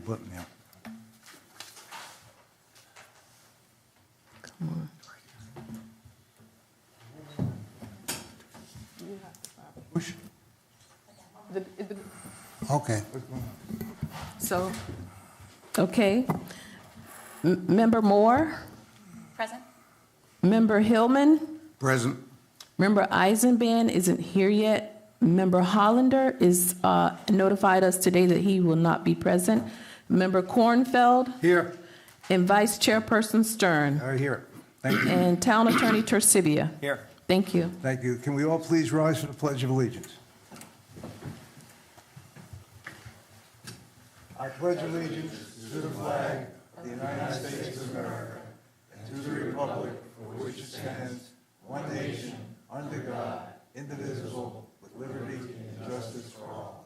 button now. Come on. Push. Okay. So, okay. Member Moore, Present. Member Hillman, Present. Member Eisenband isn't here yet. Member Hollander is notified us today that he will not be present. Member Kornfeld Here. and Vice Chairperson Stern All right, here. Thank you. and Town Attorney Tercibia. Here. Thank you. Thank you. Can we all please rise for the Pledge of Allegiance? I pledge allegiance to the flag of the United States of America and to the republic for which it stands, one nation, under God, indivisible, with liberty and justice for all.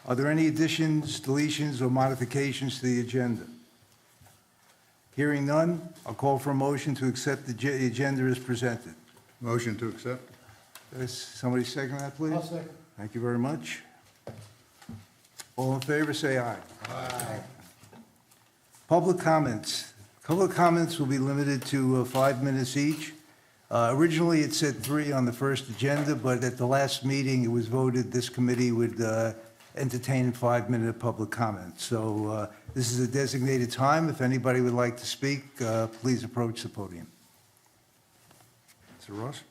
Are there any additions, deletions, or modifications to the agenda? Hearing none, I'll call for a motion to accept the agenda as presented. Motion to accept. Somebody second that, please? I'll second. Thank you very much. All in favor, say aye. Aye. Public comments. Public comments will be limited to 5 minutes each. Originally, it said 3 on the first agenda, but at the last meeting, it was voted this committee would entertain 5-minute public comments. So this is a designated time. If anybody would like to speak, please approach the podium. Mr. Ross?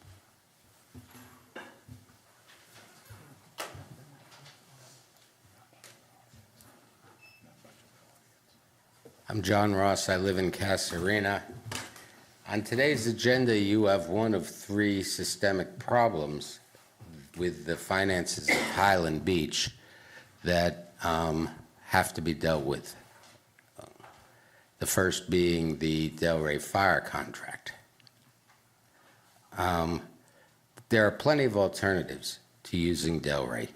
I'm John Ross. I live in Casarena. On today's agenda, you have one of 3 systemic problems with the finances of Highland Beach that have to be dealt with. The first being the Delray Fire contract. There are plenty of alternatives to using Delray.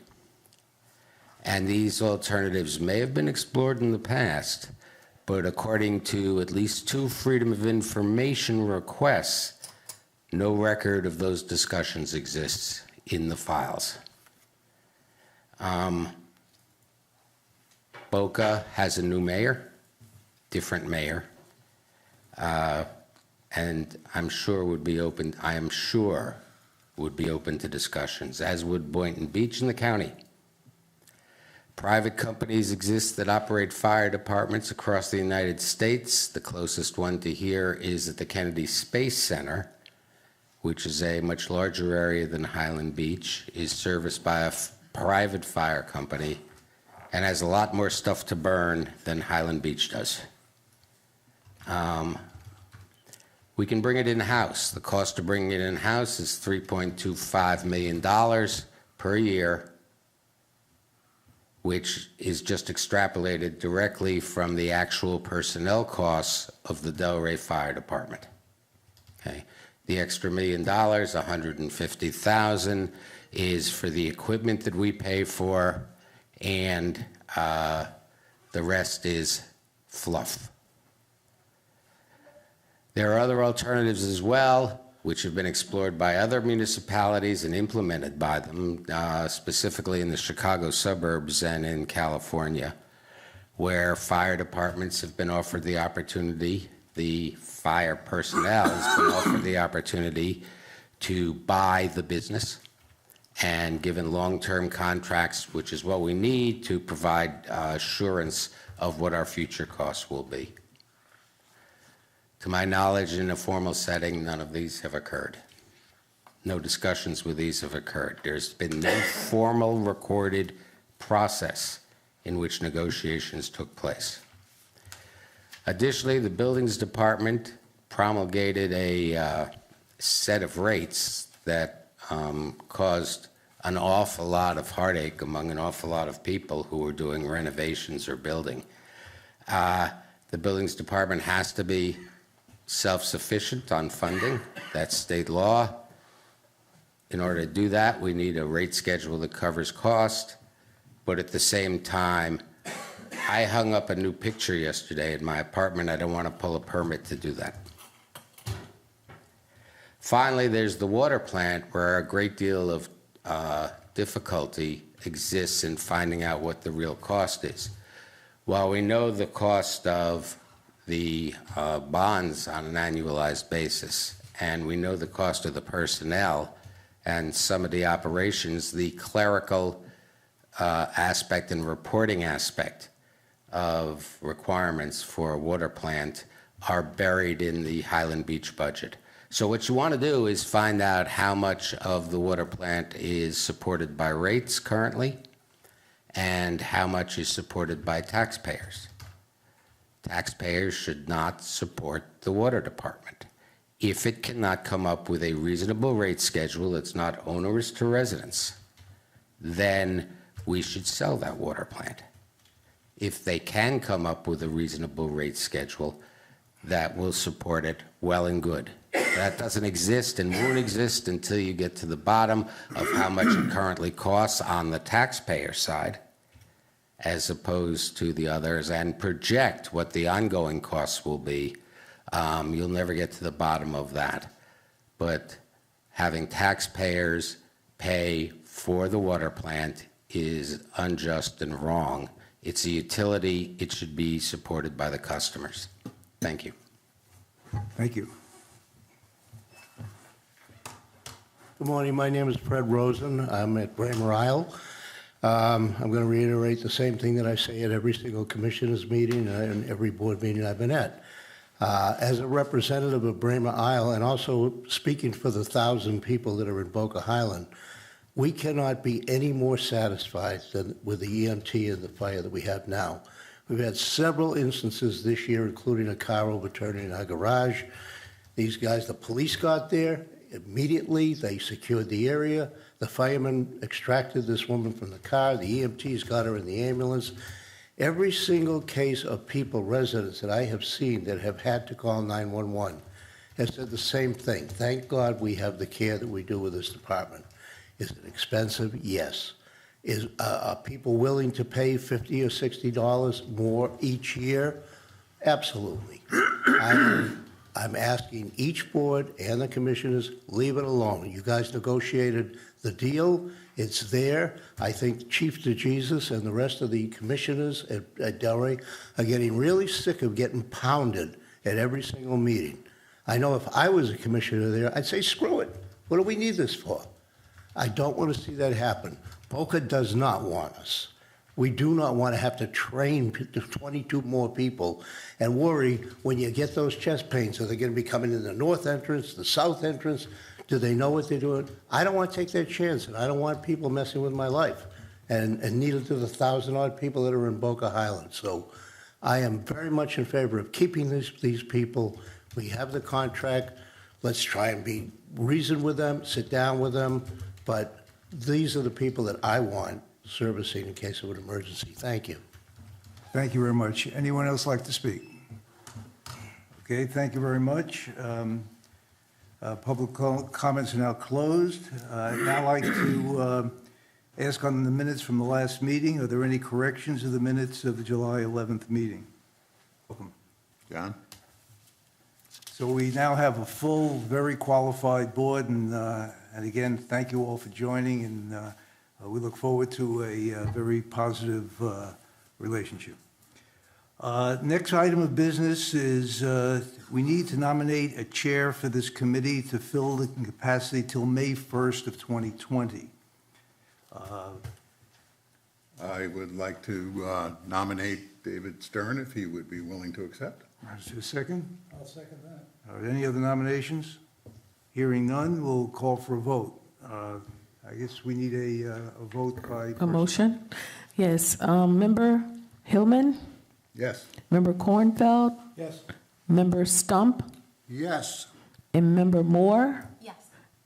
And these alternatives may have been explored in the past, but according to at least 2 Freedom of Information requests, no record of those discussions exists in the files. Boca has a new mayor, different mayor, and I am sure would be open to discussions, as would Boynton Beach and the county. Private companies exist that operate fire departments across the United States. The closest one to here is at the Kennedy Space Center, which is a much larger area than Highland Beach, is serviced by a private fire company, and has a lot more stuff to burn than Highland Beach does. We can bring it in-house. The cost of bringing it in-house is $3.25 million per year, which is just extrapolated directly from the actual personnel costs of the Delray Fire Department. Okay. The extra $1 million, $150,000, is for the equipment that we pay for, and the rest is fluff. There are other alternatives as well, which have been explored by other municipalities and implemented by them, specifically in the Chicago suburbs and in California, where fire departments have been offered the opportunity, the fire personnel has been offered the opportunity to buy the business and given long-term contracts, which is what we need to provide assurance of what our future costs will be. To my knowledge, in a formal setting, none of these have occurred. No discussions with these have occurred. There's been no formal recorded process in which negotiations took place. Additionally, the Buildings Department promulgated a set of rates that caused an awful lot of heartache among an awful lot of people who were doing renovations or building. The Buildings Department has to be self-sufficient on funding. That's state law. In order to do that, we need a rate schedule that covers cost, but at the same time, I hung up a new picture yesterday in my apartment. I don't want to pull a permit to do that. Finally, there's the water plant, where a great deal of difficulty exists in finding out what the real cost is. While we know the cost of the bonds on an annualized basis, and we know the cost of the personnel and some of the operations, the clerical aspect and reporting aspect of requirements for a water plant are buried in the Highland Beach budget. So what you want to do is find out how much of the water plant is supported by rates currently and how much is supported by taxpayers. Taxpayers should not support the water department. If it cannot come up with a reasonable rate schedule that's not onerous to residents, then we should sell that water plant. If they can come up with a reasonable rate schedule that will support it, well and good. That doesn't exist and won't exist until you get to the bottom of how much it currently costs on the taxpayer side, as opposed to the others, and project what the ongoing costs will be. You'll never get to the bottom of that. But having taxpayers pay for the water plant is unjust and wrong. It's a utility. It should be supported by the customers. Thank you. Thank you. Good morning. My name is Fred Rosen. I'm at Bramer Isle. I'm going to reiterate the same thing that I say at every single commissioners meeting and every board meeting I've been at. As a representative of Bramer Isle, and also speaking for the 1,000 people that are in Boca Highland, we cannot be any more satisfied than with the EMT and the fire that we have now. We've had several instances this year, including a car overturning in our garage. These guys, the police got there immediately. They secured the area. The firemen extracted this woman from the car. The EMTs got her in the ambulance. Every single case of people, residents that I have seen that have had to call 911 has said the same thing. Thank God we have the care that we do with this department. Is it expensive? Yes. Are people willing to pay $50 or $60 more each year? Absolutely. I'm asking each board and the commissioners, leave it alone. You guys negotiated the deal. It's there. I think Chief DeJesus and the rest of the commissioners at Delray are getting really sick of getting pounded at every single meeting. I know if I was a commissioner there, I'd say, screw it. What do we need this for? I don't want to see that happen. Boca does not want us. We do not want to have to train 22 more people and worry when you get those chest pains. Are they going to be coming in the north entrance, the south entrance? Do they know what they're doing? I don't want to take that chance, and I don't want people messing with my life, and neither do the 1,000-odd people that are in Boca Highland. So I am very much in favor of keeping these people. We have the contract. Let's try and reason with them, sit down with them, but these are the people that I want servicing in case of an emergency. Thank you. Thank you very much. Anyone else like to speak? Okay, thank you very much. Public comments are now closed. I'd now like to ask on the minutes from the last meeting, are there any corrections of the minutes of the July 11th meeting? Welcome. John? So we now have a full, very qualified board, and again, thank you all for joining, and we look forward to a very positive relationship. Next item of business is we need to nominate a chair for this committee to fill the capacity till May 1st of 2020. I would like to nominate David Stern if he would be willing to accept. Is there a second? I'll second that. All right, any other nominations? Hearing none, we'll call for a vote. I guess we need a vote by. A motion? Yes. Member Hillman? Yes. Member Kornfeld? Yes. Member Stump? Yes. And Member Moore? Yes.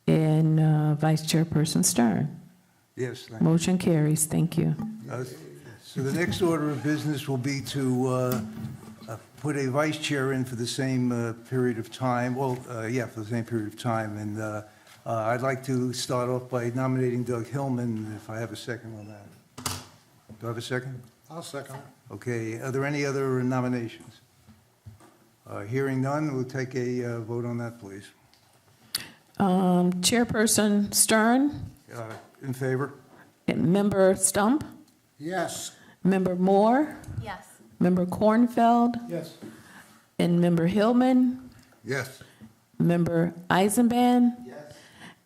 And Vice Chairperson Stern. Yes, thank you. Motion carries. Thank you. So the next order of business will be to put a vice chair in for the same period of time. Well, yeah, for the same period of time. And I'd like to start off by nominating Doug Hillman, if I have a second on that. Do I have a second? I'll second it. Okay, are there any other nominations? Hearing none, we'll take a vote on that, please. Chairperson Stern, In favor? Member Stump, Yes. Member Moore, Yes. Member Kornfeld, Yes. and Member Hillman, Yes. Member Eisenband. Yes.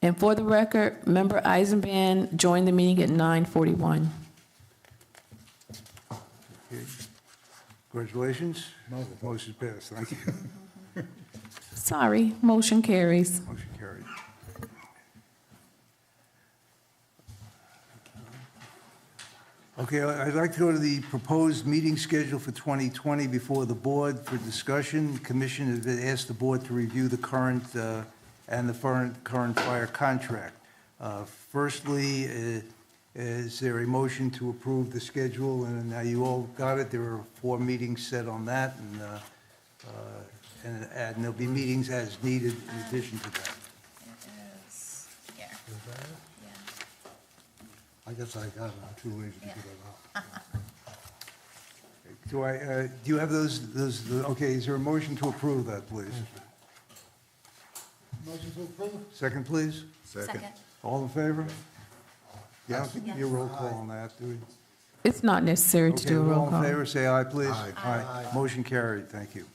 And for the record, Member Eisenband joined the meeting at 9:41. Okay. Congratulations. Motion passed. Thank you. Sorry, motion carries. Motion carried. Okay, I'd like to go to the proposed meeting schedule for 2020 before the board for discussion. The commission has asked the board to review the current and the current fire contract. Firstly, is there a motion to approve the schedule? And now you all got it. There are 4 meetings set on that, and there'll be meetings as needed in addition to that. It is here. Yeah. I guess I got it. I'm too lazy to get it out. Do you have those, okay, is there a motion to approve that, please? Motion to approve? Second, please. Second. All in favor? Yeah, I don't Yes. think you need a roll call on that, do we? It's not necessary to Okay, do a roll all in call. favor, say aye, please. Aye. Aye. Motion carried, thank you.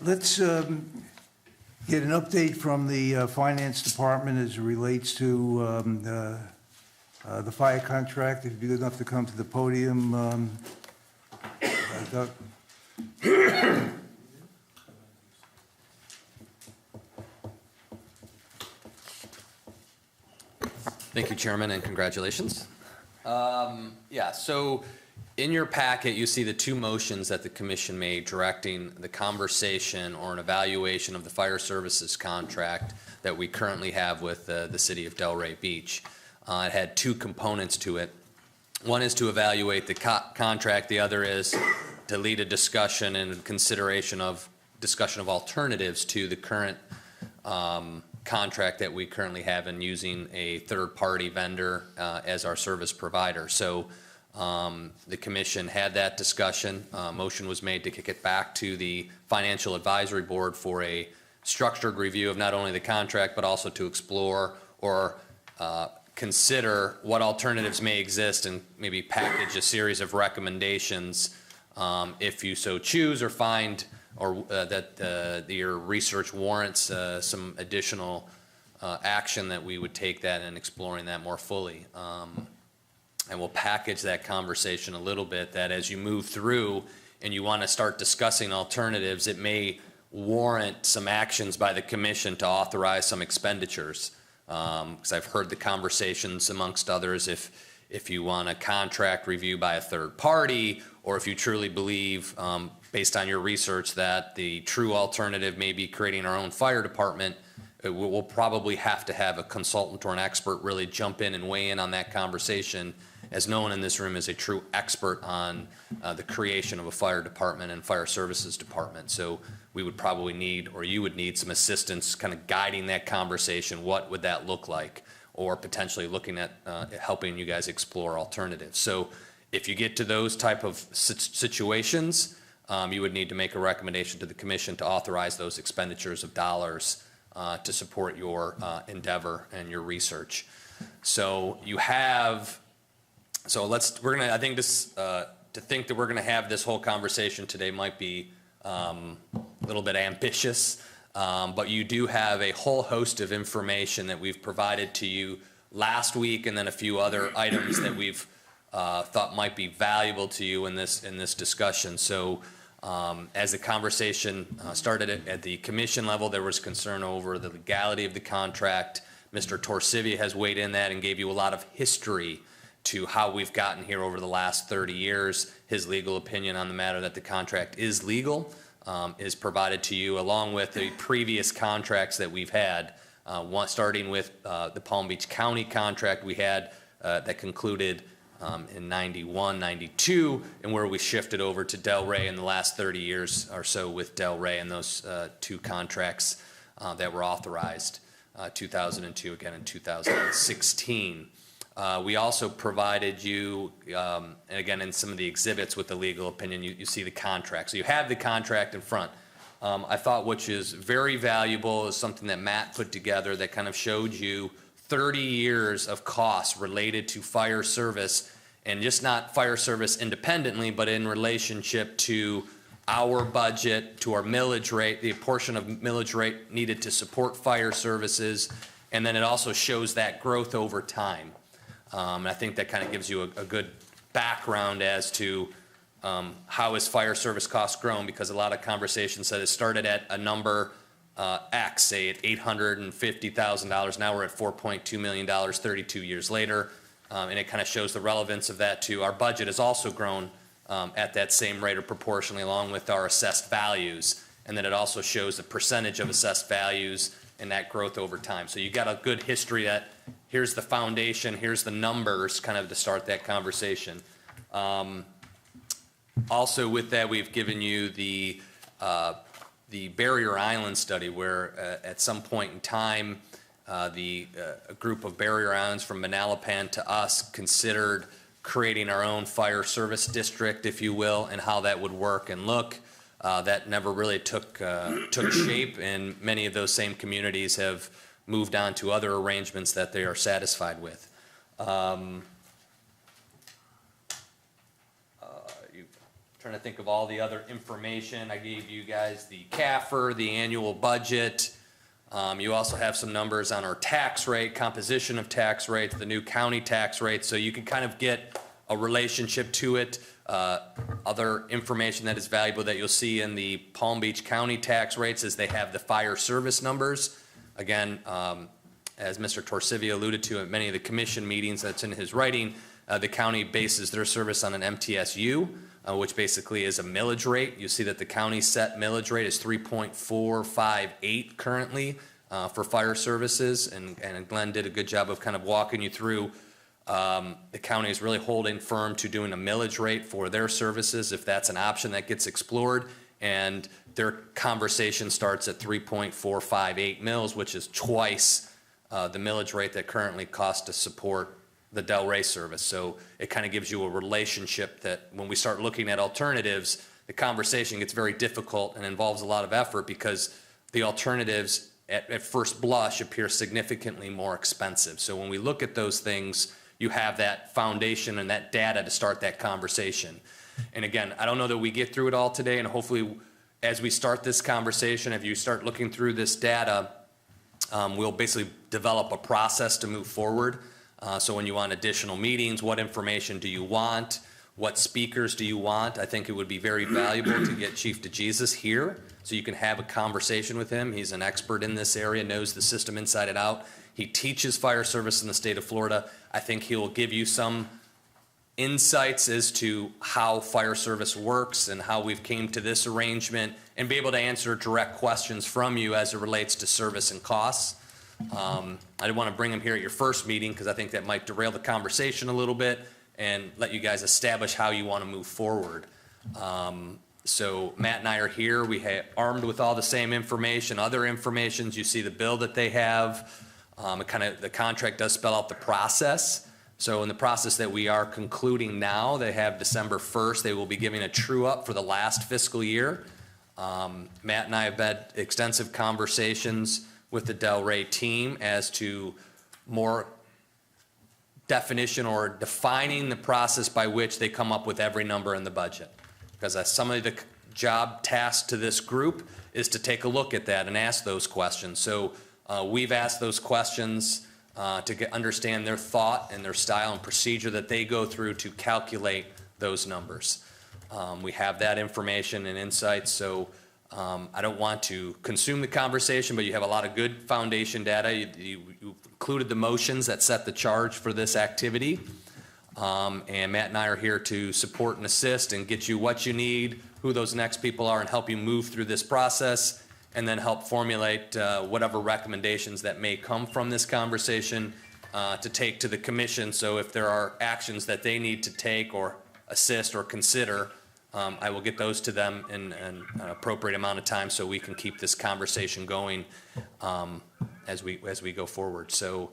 Let's get an update from the Finance Department as it relates to the fire contract. If you'd be good enough to come to the podium, Doug. Thank you, Chairman, and congratulations. Yeah, so in your packet, you see the 2 motions that the commission made directing the conversation or an evaluation of the fire services contract that we currently have with the city of Delray Beach. It had 2 components to it. One is to evaluate the contract. The other is to lead a discussion and discussion of alternatives to the current contract that we currently have in using a third-party vendor as our service provider. So the commission had that discussion. Motion was made to kick it back to the Financial Advisory Board for a structured review of not only the contract, but also to explore or consider what alternatives may exist and maybe package a series of recommendations if you so choose or find or that your research warrants some additional action that we would take that and exploring that more fully. And we'll package that conversation a little bit that as you move through and you want to start discussing alternatives, it may warrant some actions by the commission to authorize some expenditures. Because I've heard the conversations amongst others, if you want a contract review by a third party, or if you truly believe, based on your research, that the true alternative may be creating our own fire department, we'll probably have to have a consultant or an expert really jump in and weigh in on that conversation, as no one in this room is a true expert on the creation of a fire department and fire services department. So we would probably need, or you would need, some assistance kind of guiding that conversation. What would that look like? Or potentially looking at helping you guys explore alternatives. So if you get to those type of situations, you would need to make a recommendation to the commission to authorize those expenditures of dollars to support your endeavor and your research. So you have, I think this, to think that we're gonna have this whole conversation today might be a little bit ambitious, but you do have a whole host of information that we've provided to you last week, and then a few other items that we've thought might be valuable to you in this discussion. So as the conversation started at the commission level, there was concern over the legality of the contract. Mr. Torsivi has weighed in that and gave you a lot of history to how we've gotten here over the last 30 years. His legal opinion on the matter that the contract is legal is provided to you, along with the previous contracts that we've had, starting with the Palm Beach County contract we had that concluded in 91, 92, and where we shifted over to Delray in the last 30 years or so with Delray and those 2 contracts that were authorized, 2002 again in 2016. We also provided you, and again in some of the exhibits with the legal opinion, you see the contract. So you have the contract in front. I thought which is very valuable is something that Matt put together that kind of showed you 30 years of costs related to fire service, and just not fire service independently, but in relationship to our budget, to our millage rate, the portion of millage rate needed to support fire services, and then it also shows that growth over time. And I think that kind of gives you a good background as to how has fire service costs grown, because a lot of conversations said it started at a number X, say at $850,000. Now we're at $4.2 million 32 years later. And it kind of shows the relevance of that too. Our budget has also grown at that same rate or proportionally along with our assessed values. And then it also shows the percentage of assessed values and that growth over time. So you got a good history that here's the foundation, here's the numbers kind of to start that conversation. Also with that, we've given you the Barrier Island study where at some point in time, a group of barrier islands from Manalapan to us considered creating our own fire service district, if you will, and how that would work and look. That never really took shape, and many of those same communities have moved on to other arrangements that they are satisfied with. Trying to think of all the other information. I gave you guys the CAFR, the annual budget. You also have some numbers on our tax rate, composition of tax rates, the new county tax rate, so you can kind of get a relationship to it. Other information that is valuable that you'll see in the Palm Beach County tax rates is they have the fire service numbers. Again, as Mr. Torsivia alluded to at many of the commission meetings that's in his writing, the county bases their service on an MTSU, which basically is a millage rate. You see that the county set millage rate is 3.458 currently for fire services, and Glenn did a good job of kind of walking you through. The county is really holding firm to doing a millage rate for their services if that's an option that gets explored, and their conversation starts at 3.458 mils, which is twice the millage rate that currently costs to support the Delray service. So it kind of gives you a relationship that when we start looking at alternatives, the conversation gets very difficult and involves a lot of effort because the alternatives at first blush appear significantly more expensive. So when we look at those things, you have that foundation and that data to start that conversation. And again, I don't know that we get through it all today, and hopefully as we start this conversation, if you start looking through this data, we'll basically develop a process to move forward. So when you want additional meetings, what information do you want? What speakers do you want? I think it would be very valuable to get Chief DeJesus here so you can have a conversation with him. He's an expert in this area, knows the system inside and out. He teaches fire service in the state of Florida. I think he will give you some insights as to how fire service works and how we've came to this arrangement and be able to answer direct questions from you as it relates to service and costs. I didn't want to bring him here at your first meeting because I think that might derail the conversation a little bit and let you guys establish how you want to move forward. So Matt and I are here. We have armed with all the same information, other informations. You see the bill that they have. The contract does spell out the process. So in the process that we are concluding now, they have December 1st. They will be giving a true up for the last fiscal year. Matt and I have had extensive conversations with the Delray team as to more definition or defining the process by which they come up with every number in the budget. Because some of the job task to this group is to take a look at that and ask those questions. So we've asked those questions to understand their thought and their style and procedure that they go through to calculate those numbers. We have that information and insights, so I don't want to consume the conversation, but you have a lot of good foundation data. You included the motions that set the charge for this activity. And Matt and I are here to support and assist and get you what you need, who those next people are, and help you move through this process, and then help formulate whatever recommendations that may come from this conversation to take to the commission. So if there are actions that they need to take or assist or consider, I will get those to them in an appropriate amount of time so we can keep this conversation going as we go forward. So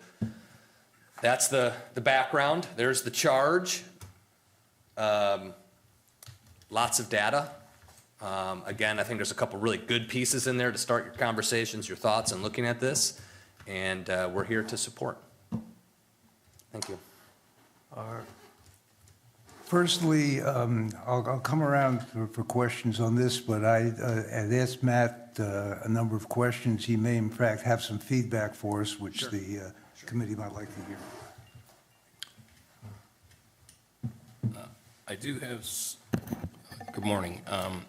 that's the background. There's the charge. Lots of data. Again, I think there's a couple really good pieces in there to start your conversations, your thoughts, and looking at this, and we're here to support. Thank you. Firstly, I'll come around for questions on this, but I had asked Matt a number of questions. He may in fact have some feedback for us, which the committee might like to hear. I do have, good morning.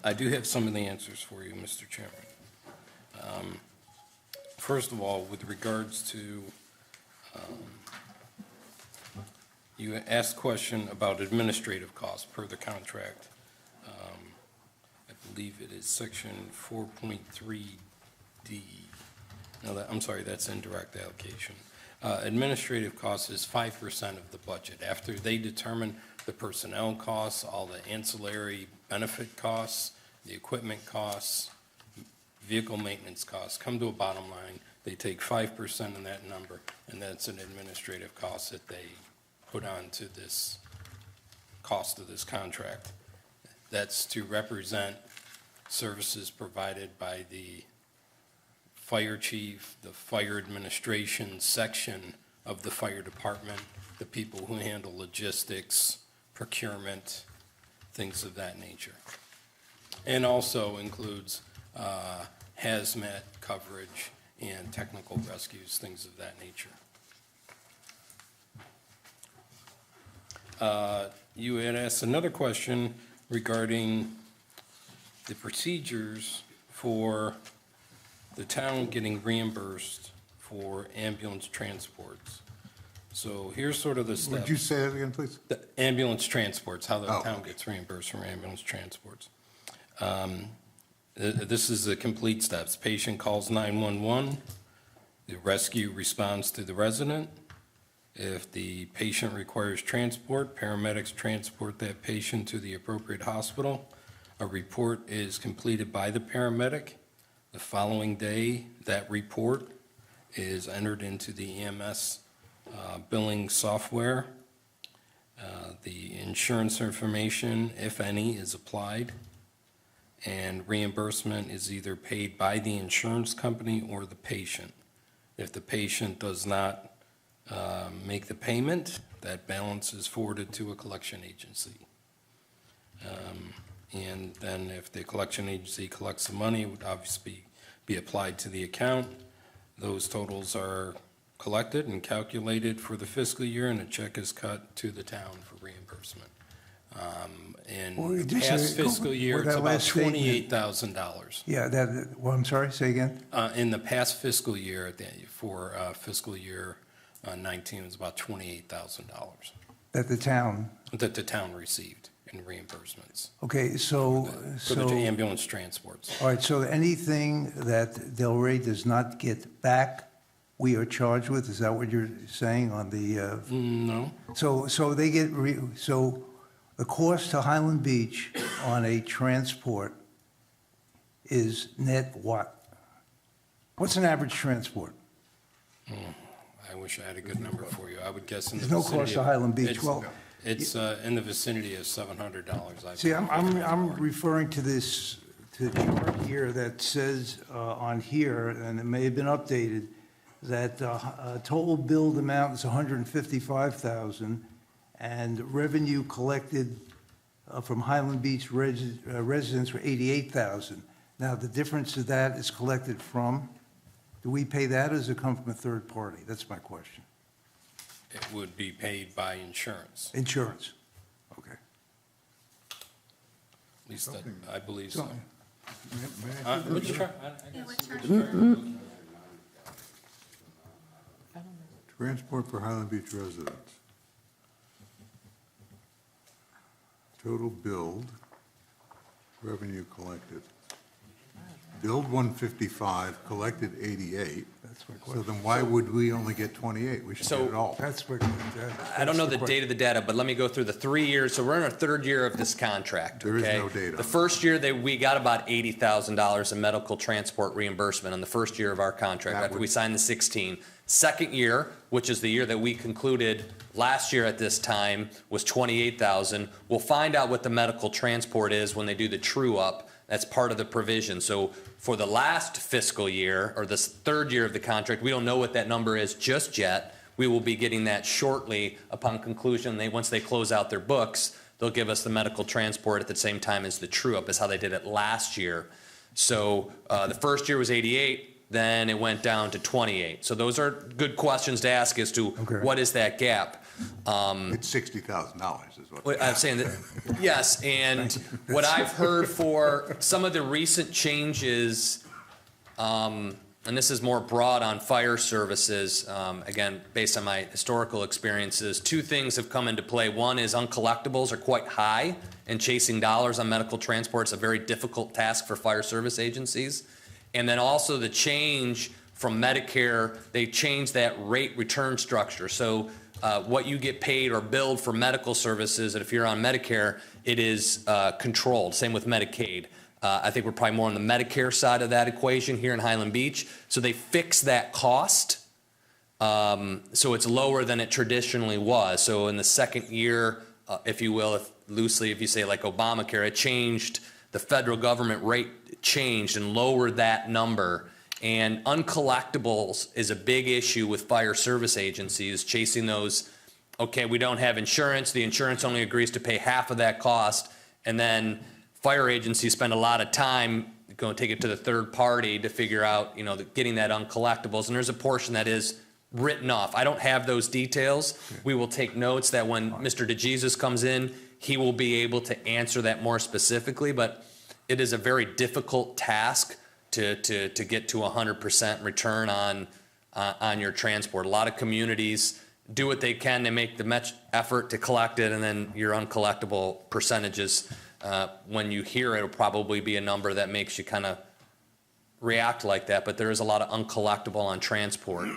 I do have some of the answers for you, Mr. Chairman. First of all, with regards to, you asked a question about administrative costs per the contract. I believe it is section 4.3D. No, I'm sorry, that's indirect allocation. Administrative costs is 5% of the budget. After they determine the personnel costs, all the ancillary benefit costs, the equipment costs, vehicle maintenance costs, come to a bottom line. They take 5% of that number, and that's an administrative cost that they put onto this cost of this contract. That's to represent services provided by the fire chief, the fire administration section of the fire department, the people who handle logistics, procurement, things of that nature. And also includes hazmat coverage and technical rescues, things of that nature. You had asked another question regarding the procedures for the town getting reimbursed for ambulance transports. So here's sort of the steps. Would you say that again, please? The ambulance transports, how the Oh, town okay. gets reimbursed for ambulance transports. This is the complete steps. Patient calls 911, the rescue responds to the resident. If the patient requires transport, paramedics transport that patient to the appropriate hospital. A report is completed by the paramedic. The following day, that report is entered into the EMS billing software. The insurance information, if any, is applied, and reimbursement is either paid by the insurance company or the patient. If the patient does not make the payment, that balance is forwarded to a collection agency. And then if the collection agency collects the money, it would obviously be applied to the account. Those totals are collected and calculated for the fiscal year, and a check is cut to the town for reimbursement. Well, In the just past go- fiscal year, with it's that about last statement. $28,000. Yeah, well, I'm sorry, say again? In the past fiscal year, for fiscal year 19, it was about $28,000 That the town, that the town received in reimbursements okay, so, for the so, ambulance transports. all right, so anything that Delray does not get back, we are charged with? Is that what you're saying on the, No, so they get, so the cost to Highland Beach on a transport is net what? What's an average transport? I wish I had a good number for you. I would guess in the There's no vicinity cost to of- Highland Beach. it's- Well, It's in the vicinity of $700. I see, believe. I'm referring to this, to the chart here that says on here, and it may have been updated, that total billed amount is $155,000, and revenue collected from Highland Beach residents were $88,000. Now, the difference of that is collected from, do we pay that, or does it come from a third party? That's my question. It would be paid by insurance, Insurance, okay. at least I believe so. May I- Which chart? Yeah, what chart? Transport for Highland Beach residents. Total billed, revenue collected. Billed 155, collected 88. That's my So question. then why would we only get 28? We should get it all. That's what. I don't know the date of the data, but let me go through the 3 years. So we're in our third year of this contract, There is okay? no data. The first year, we got about $80,000 in medical transport reimbursement on the first year of our contract, That after would- we signed the 16. Second year, which is the year that we concluded last year at this time, was $28,000. We'll find out what the medical transport is when they do the true-up That's part of the provision. So for the last fiscal year, or this third year of the contract, we don't know what that number is just yet. We will be getting that shortly upon conclusion. Once they close out their books, they'll give us the medical transport at the same time as the true-up, is how they did it last year. So the first year was 88, then it went down to 28. So those are good questions to ask as to what is that gap. It's $60,000 is what. I'm saying that, yes, and what I've heard for some of the recent changes, and this is more broad on fire services, again, based on my historical experiences, two things have come into play. One is uncollectibles are quite high, and chasing dollars on medical transport is a very difficult task for fire service agencies. And then also the change from Medicare, they changed that rate return structure. So what you get paid or billed for medical services, and if you're on Medicare, it is controlled. Same with Medicaid. I think we're probably more on the Medicare side of that equation here in Highland Beach. So they fixed that cost, so it's lower than it traditionally was. So in the second year, if you will, loosely, if you say like Obamacare, it changed, the federal government rate changed and lowered that number. And uncollectibles is a big issue with fire service agencies, chasing those, okay, we don't have insurance, the insurance only agrees to pay half of that cost, and then fire agencies spend a lot of time going to take it to the third party to figure out, getting that uncollectibles, and there's a portion that is written off. I don't have those details. We will take notes that when Mr. DeJesus comes in, he will be able to answer that more specifically, but it is a very difficult task to get to 100% return on your transport. A lot of communities do what they can. They make the much effort to collect it, and then your uncollectible percentages, when you hear it, will probably be a number that makes you kind of react like that. But there is a lot of uncollectible on transport.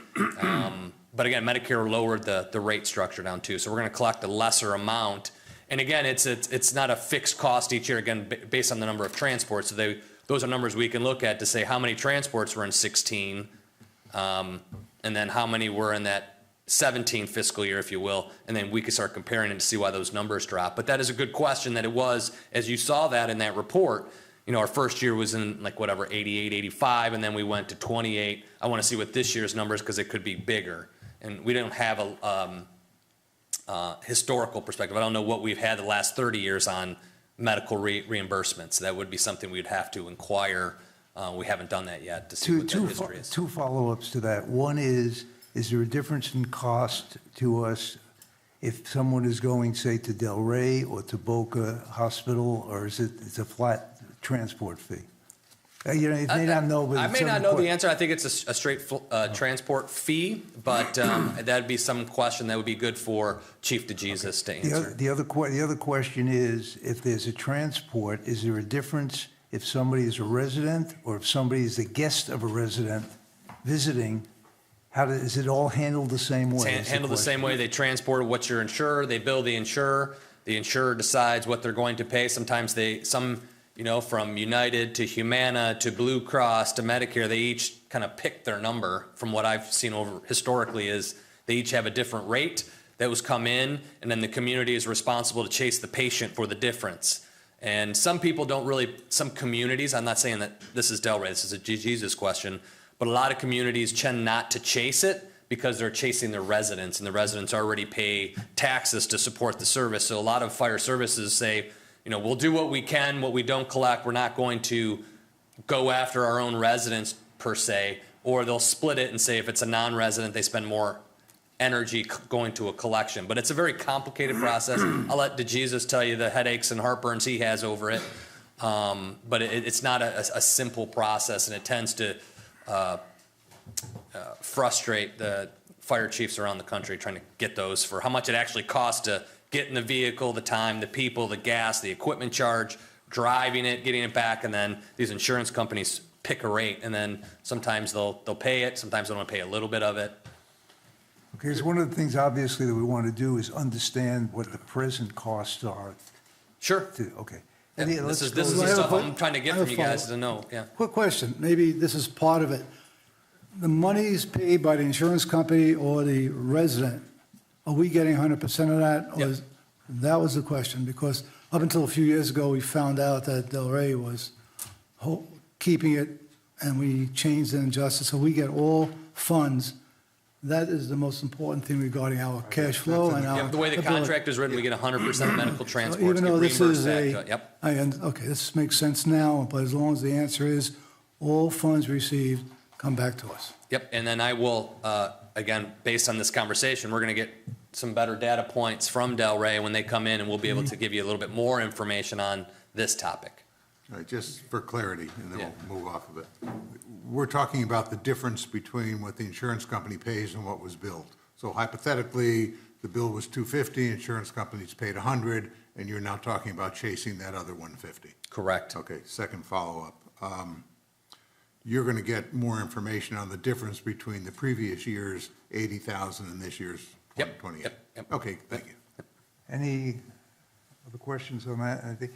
But again, Medicare lowered the rate structure down too. So we're going to collect a lesser amount. And again, it's not a fixed cost each year, again, based on the number of transports. So those are numbers we can look at to say how many transports were in 16, and then how many were in that 17 fiscal year, if you will, and then we can start comparing it to see why those numbers drop. But that is a good question, that it was, as you saw that in that report, our first year was in 88, 85, and then we went to 28. I want to see what this year's numbers, because it could be bigger. And we don't have a historical perspective. I don't know what we've had the last 30 years on medical reimbursements. That would be something we'd have to inquire. We haven't done that yet to see what that history is. Two follow-ups to that. One is there a difference in cost to us if someone is going, say, to Delray or to Boca Hospital, or is it's a flat transport fee? You may not know, but I it's may not something know the answer. I think it's a straight transport fee, but that'd be some question that would be good for Chief DeJesus to answer. The other question is, if there's a transport, is there a difference if somebody is a resident or if somebody is a guest of a resident visiting? Is it all handled the same way? It's handled the same way. They transport what's your insurer. They bill the insurer. The insurer decides what they're going to pay. Sometimes from United to Humana to Blue Cross to Medicare, they each kind of pick their number. From what I've seen over historically, is they each have a different rate that was come in, and then the community is responsible to chase the patient for the difference. And some people don't really, some communities, I'm not saying that this is Delray, this is a DeJesus question, but a lot of communities tend not to chase it because they're chasing their residents, and the residents already pay taxes to support the service. So a lot of fire services say, we'll do what we can, what we don't collect, we're not going to go after our own residents per se, or they'll split it and say if it's a non-resident, they spend more energy going to a collection. But it's a very complicated process. I'll let DeJesus tell you the headaches and heartburns he has over it. But it's not a simple process, and it tends to frustrate the fire chiefs around the country trying to get those for how much it actually costs to get in the vehicle, the time, the people, the gas, the equipment charge, driving it, getting it back, and then these insurance companies pick a rate, and then sometimes they'll pay it, sometimes they want to pay a little bit of it. Okay, so one of the things obviously that we want to do is understand what the present costs are. Sure. Okay. Yeah, this is go- the stuff I'm trying to get from you guys to know, yeah. Quick question, maybe this is part of it. The money's paid by the insurance company or the resident, are we getting 100% of that? Or Yep. That was the question, because up until a few years ago, we found out that Delray was keeping it, and we changed and adjusted, so we get all funds. That is the most important thing regarding our cash flow and our. Yep, the way the ability. contract is written, we get 100% medical transports, Even get though this reimbursed is back. a, Yep. okay, this makes sense now, but as long as the answer is all funds received come back to us. Yep, and then I will, again, based on this conversation, we're going to get some better data points from Delray when they come in, and we'll be able to give you a little bit more information on this topic. All right, just for clarity, and then Yeah. we'll move off of it. We're talking about the difference between what the insurance company pays and what was billed. So hypothetically, the bill was $250, insurance companies paid $100, and you're now talking about chasing that other $150. Correct. Okay, second follow-up. You're going to get more information on the difference between the previous year's 80,000 and this year's Yep, 28. yep. Okay, thank you. Any other questions on that? I think,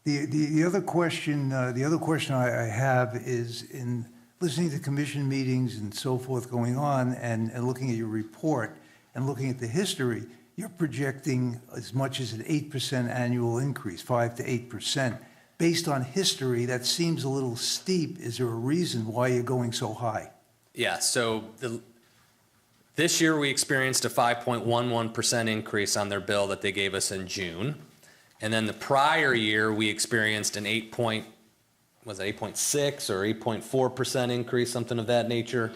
the other question I have is in listening to commission meetings and so forth going on and looking at your report and looking at the history, you're projecting as much as an 8% annual increase, 5 to 8%. Based on history, that seems a little steep. Is there a reason why you're going so high? Yeah, so this year we experienced a 5.11% increase on their bill that they gave us in June. And then the prior year, we experienced an 8.6 or 8.4% increase, something of that nature.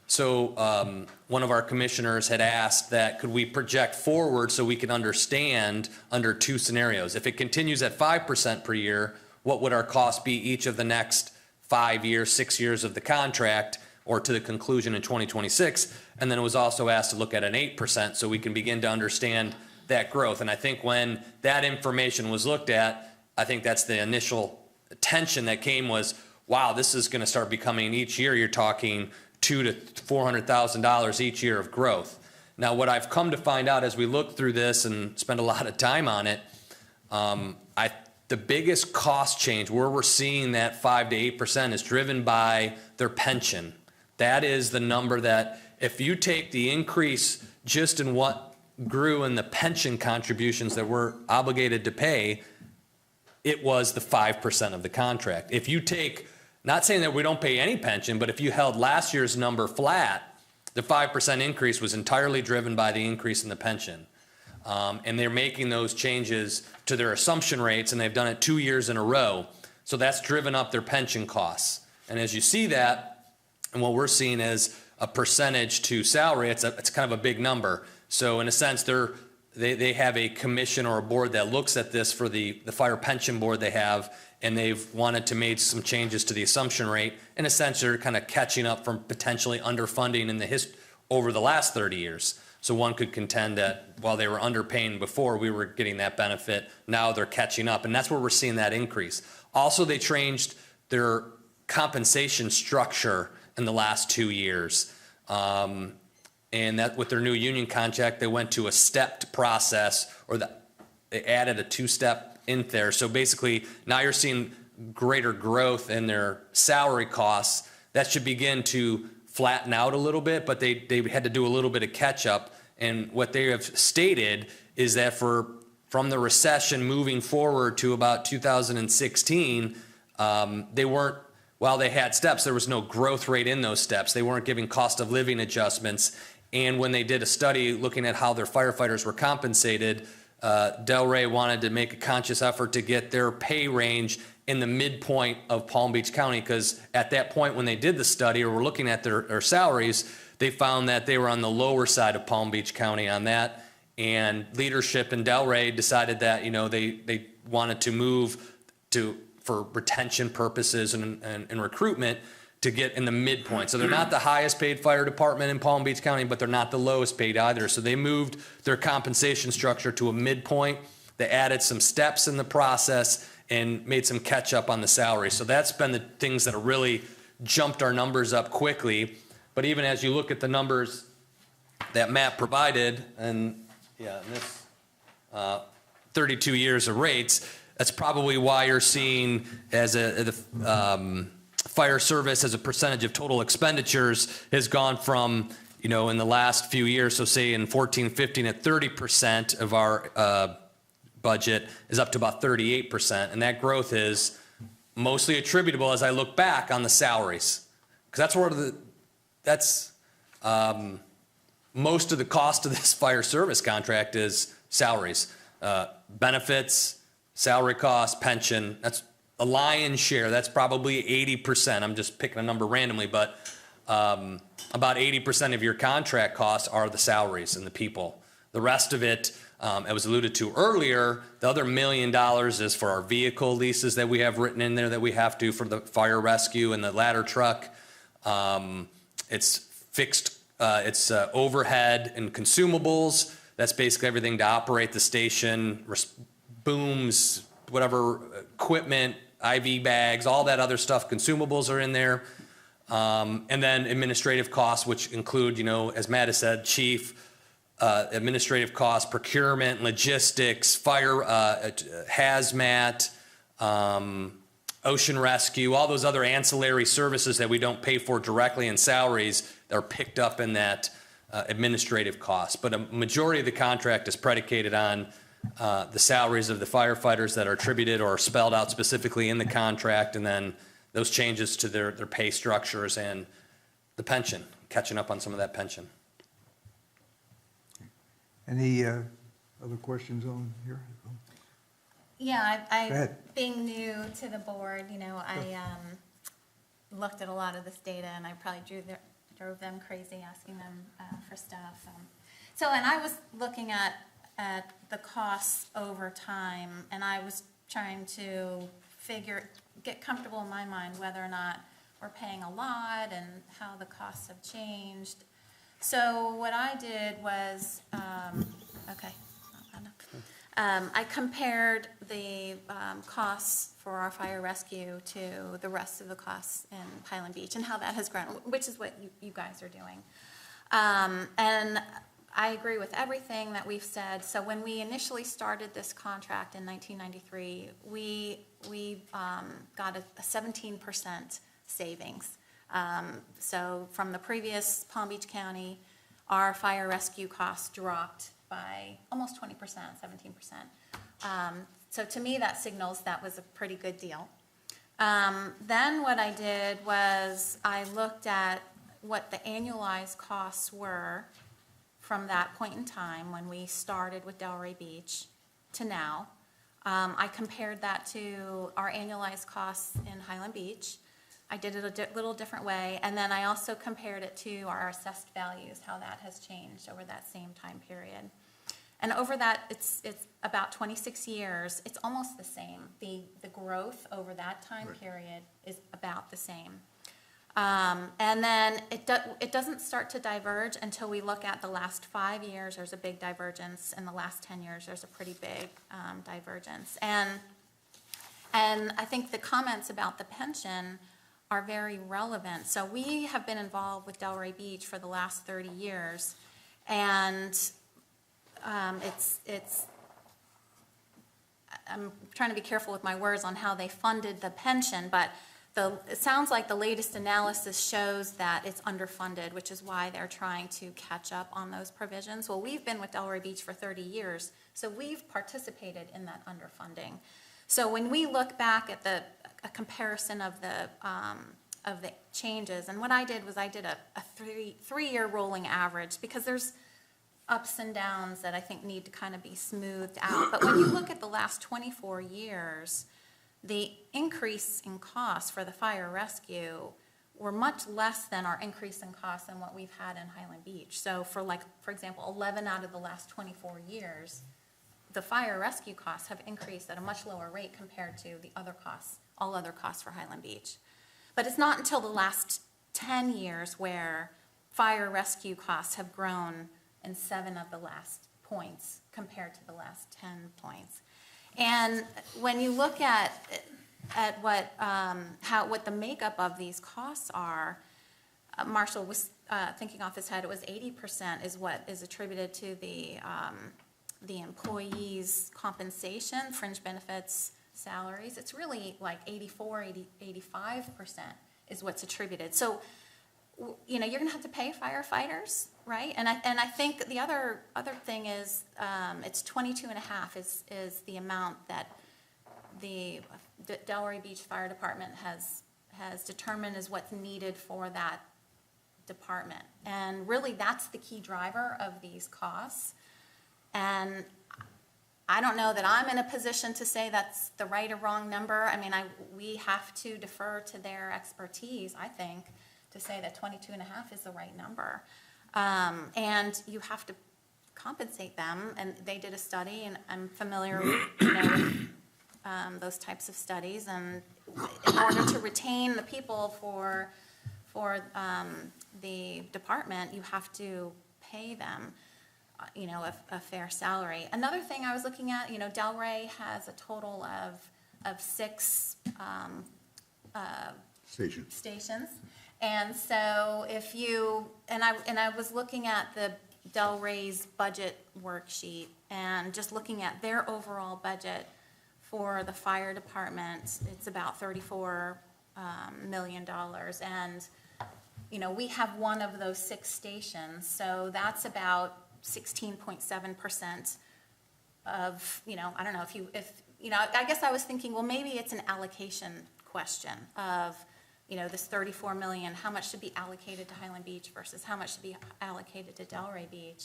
So one of our commissioners had asked that could we project forward so we can understand under two scenarios. If it continues at 5% per year, what would our cost be each of the next 5 years, 6 years of the contract, or to the conclusion in 2026? And then it was also asked to look at an 8% so we can begin to understand that growth. And I think when that information was looked at, I think that's the initial tension that came was, wow, this is going to start becoming each year, you're talking $200,000 to $400,000 each year of growth. Now, what I've come to find out as we look through this and spend a lot of time on it, the biggest cost change where we're seeing that 5 to 8% is driven by their pension. That is the number that if you take the increase just in what grew in the pension contributions that we're obligated to pay, it was the 5% of the contract. If you take, not saying that we don't pay any pension, but if you held last year's number flat, the 5% increase was entirely driven by the increase in the pension. And they're making those changes to their assumption rates, and they've done it 2 years in a row. So that's driven up their pension costs. And as you see that, and what we're seeing is a percentage to salary, it's kind of a big number. So in a sense, they have a commission or a board that looks at this for the fire pension board they have, and they've wanted to make some changes to the assumption rate. In a sense, they're kind of catching up from potentially underfunding in over the last 30 years. So one could contend that while they were underpaying before, we were getting that benefit. Now they're catching up, and that's where we're seeing that increase. Also, they changed their compensation structure in the last 2 years. And that with their new union contract, they went to a stepped process, or they added a 2-step in there. So basically, now you're seeing greater growth in their salary costs. That should begin to flatten out a little bit, but they had to do a little bit of catch up. And what they have stated is that from the recession moving forward to about 2016, they weren't, while they had steps, there was no growth rate in those steps. They weren't giving cost of living adjustments. And when they did a study looking at how their firefighters were compensated, Delray wanted to make a conscious effort to get their pay range in the midpoint of Palm Beach County, because at that point when they did the study or were looking at their salaries, they found that they were on the lower side of Palm Beach County on that. And leadership in Delray decided that, they wanted to move for retention purposes and recruitment to get in the midpoint. So they're not the highest paid fire department in Palm Beach County, but they're not the lowest paid either. So they moved their compensation structure to a midpoint. They added some steps in the process and made some catch up on the salary. So that's been the things that have really jumped our numbers up quickly. But even as you look at the numbers that Matt provided, and this 32 years of rates, that's probably why you're seeing the fire service as a percentage of total expenditures has gone from, in the last few years, so say in 14, 15 at 30% of our budget is up to about 38%, and that growth is mostly attributable, as I look back, on the salaries, because that's most of the cost of this fire service contract is salaries, benefits, salary costs, pension. That's a lion's share. That's probably 80%. I'm just picking a number randomly, but about 80% of your contract costs are the salaries and the people. The rest of it, as was alluded to earlier, the other $1 million is for our vehicle leases that we have written in there that we have to for the fire rescue and the ladder truck. It's fixed, it's overhead and consumables. That's basically everything to operate the station, booms, whatever equipment, IV bags, all that other stuff, consumables are in there. And then administrative costs, which include, as Matt has said, chief, administrative costs, procurement, logistics, fire, hazmat, ocean rescue, all those other ancillary services that we don't pay for directly in salaries that are picked up in that administrative costs. But a majority of the contract is predicated on the salaries of the firefighters that are attributed or spelled out specifically in the contract, and then those changes to their pay structures and the pension, catching up on some of that pension. Any other questions on here? Yeah, Go ahead. being new to the board, I looked at a lot of this data, and I probably drove them crazy asking them for stuff. And I was looking at the costs over time, and I was trying to get comfortable in my mind whether or not we're paying a lot and how the costs have changed. So what I did was, I compared the costs for our fire rescue to the rest of the costs in Highland Beach and how that has grown, which is what you guys are doing. And I agree with everything that we've said. So when we initially started this contract in 1993, we got a 17% savings. So from the previous Palm Beach County, our fire rescue costs dropped by almost 20%, 17%. So to me, that signals that was a pretty good deal. Then what I did was I looked at what the annualized costs were from that point in time when we started with Delray Beach to now. I compared that to our annualized costs in Highland Beach. I did it a little different way, and then I also compared it to our assessed values, how that has changed over that same time period. And over that, it's about 26 years, it's almost the same. The growth over that time period is about the same. And then it doesn't start to diverge until we look at the last 5 years. There's a big divergence. In the last 10 years, there's a pretty big divergence. And I think the comments about the pension are very relevant. So we have been involved with Delray Beach for the last 30 years, and I'm trying to be careful with my words on how they funded the pension, but it sounds like the latest analysis shows that it's underfunded, which is why they're trying to catch up on those provisions. Well, we've been with Delray Beach for 30 years, so we've participated in that underfunding. So when we look back at a comparison of the changes, and what I did was I did a three-year rolling average, because there's ups and downs that I think need to kind of be smoothed out. But when you look at the last 24 years, the increase in costs for the fire rescue were much less than our increase in costs than what we've had in Highland Beach. So for example, 11 out of the last 24 years, the fire rescue costs have increased at a much lower rate compared to the other costs, all other costs for Highland Beach. But it's not until the last 10 years where fire rescue costs have grown in 7 of the last points compared to the last 10 points. And when you look at what the makeup of these costs are, Marshall was thinking off his head, it was 80% is what is attributed to the employees' compensation, fringe benefits, salaries. It's really like 85% is what's attributed. So, you're going to have to pay firefighters right? And I think the other thing is, it's 22.5 is the amount that the Delray Beach Fire Department has determined is what's needed for that department. And really, that's the key driver of these costs. And I don't know that I'm in a position to say that's the right or wrong number. I mean, we have to defer to their expertise, I think, to say that 22.5 is the right number. And you have to compensate them, and they did a study, and I'm familiar with those types of studies. And in order to retain the people for the department, you have to pay them, a fair salary. Another thing I was looking at, Delray has a total of 6 stations. And so if you, and I was looking at the Delray's budget worksheet and just looking at their overall budget for the fire department, it's about $34 million. And, we have one of those 6 stations, so that's about 16.7% of, I don't know I guess I was thinking, well, maybe it's an allocation question of, this 34 million, how much should be allocated to Highland Beach versus how much should be allocated to Delray Beach.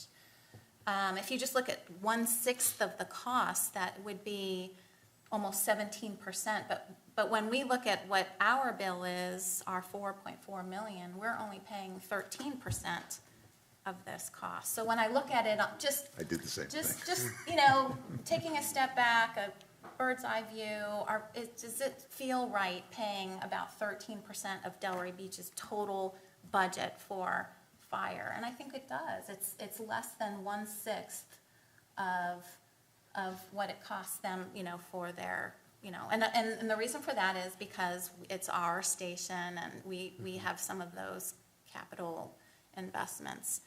If you just look at 1/6 of the cost, that would be almost 17%. But when we look at what our bill is, our 4.4 million, we're only paying 13% of this cost. So when I look at it, I did the same thing. Just taking a step back, a bird's eye view, does it feel right paying about 13% of Delray Beach's total budget for fire? And I think it does. It's less than 1/6 of what it costs them, for their, and the reason for that is because it's our station and we have some of those capital investments.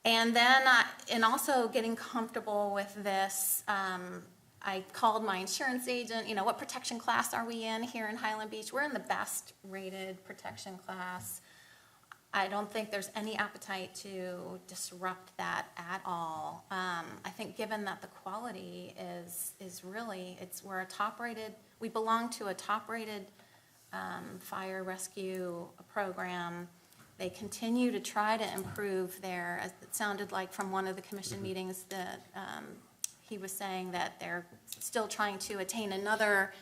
And then, and also getting comfortable with this, I called my insurance agent, what protection class are we in here in Highland Beach? We're in the best rated protection class. I don't think there's any appetite to disrupt that at all. I think given that the quality is really, we're a top-rated, we belong to a top-rated fire rescue program. They continue to try to improve their, as it sounded like from one of the commission meetings, that he was saying that they're still trying to attain another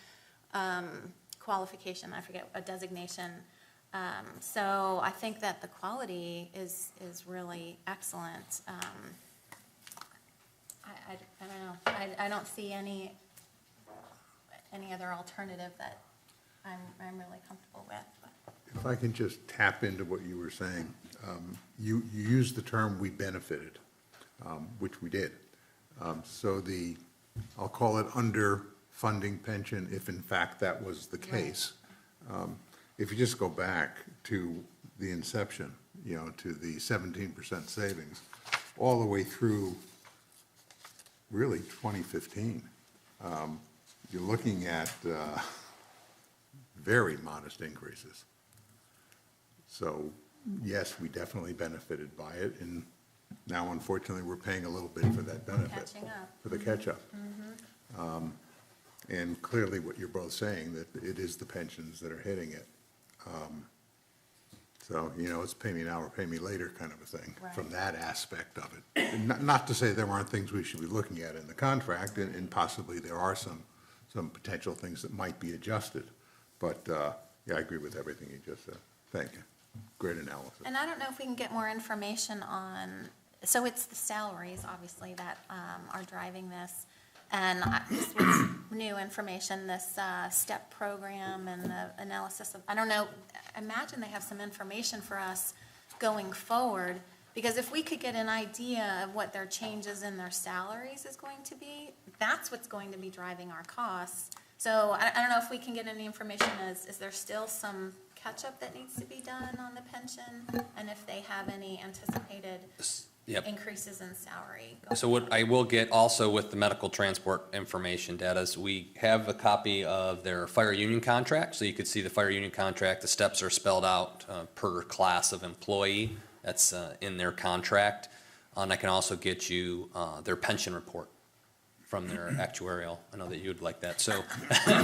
qualification, I forget, a designation. So I think that the quality is really excellent. I don't know. I don't see any other alternative that I'm really comfortable with. If I can just tap into what you were saying, you used the term "we benefited," which we did. So I'll call it underfunding pension, if in fact that was the case. If you just go back to the inception, to the 17% savings, all the way through really 2015, you're looking at very modest increases. So, yes, we definitely benefited by it, and now unfortunately, we're paying a little bit for that benefit. Catching up. For the catch-up. And clearly what you're both saying, that it is the pensions that are hitting it. So, it's pay me now or pay me later kind of a thing, from that aspect of it. And not to say there aren't things we should be looking at in the contract, and possibly there are some potential things that might be adjusted. But, yeah, I agree with everything you just said. Thank you. Great analysis. And I don't know if we can get more information on, so it's the salaries, obviously, that are driving this. And this was new information, this STEP program and the analysis of, I don't know, imagine they have some information for us going forward. Because if we could get an idea of what their changes in their salaries is going to be, that's what's going to be driving our costs. So I don't know if we can get any information is there still some catch-up that needs to be done on the pension? And if they have any anticipated increases in salary? So what I will get also with the medical transport information data is we have a copy of their fire union contract. So you could see the fire union contract, the steps are spelled out per class of employee. That's in their contract. And I can also get you their pension report from their actuarial. I know that you would like that, so. It'll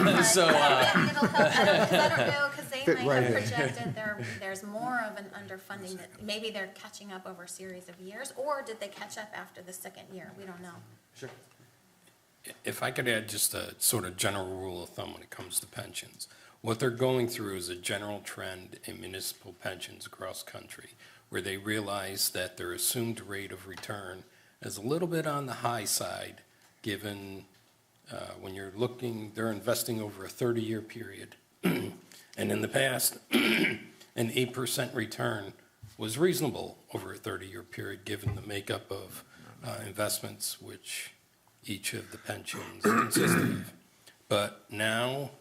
help, I don't know, because they Fit might right have in. projected there's more of an underfunding, that maybe they're catching up over a series of years, or did they catch up after the second year? We don't know. Sure. If I could add just a sort of general rule of thumb when it comes to pensions. What they're going through is a general trend in municipal pensions across country, where they realize that their assumed rate of return is a little bit on the high side, given when you're looking, they're investing over a 30-year period. And in the past, an 8% return was reasonable over a 30-year period, given the makeup of investments which each of the pensions consist of. But now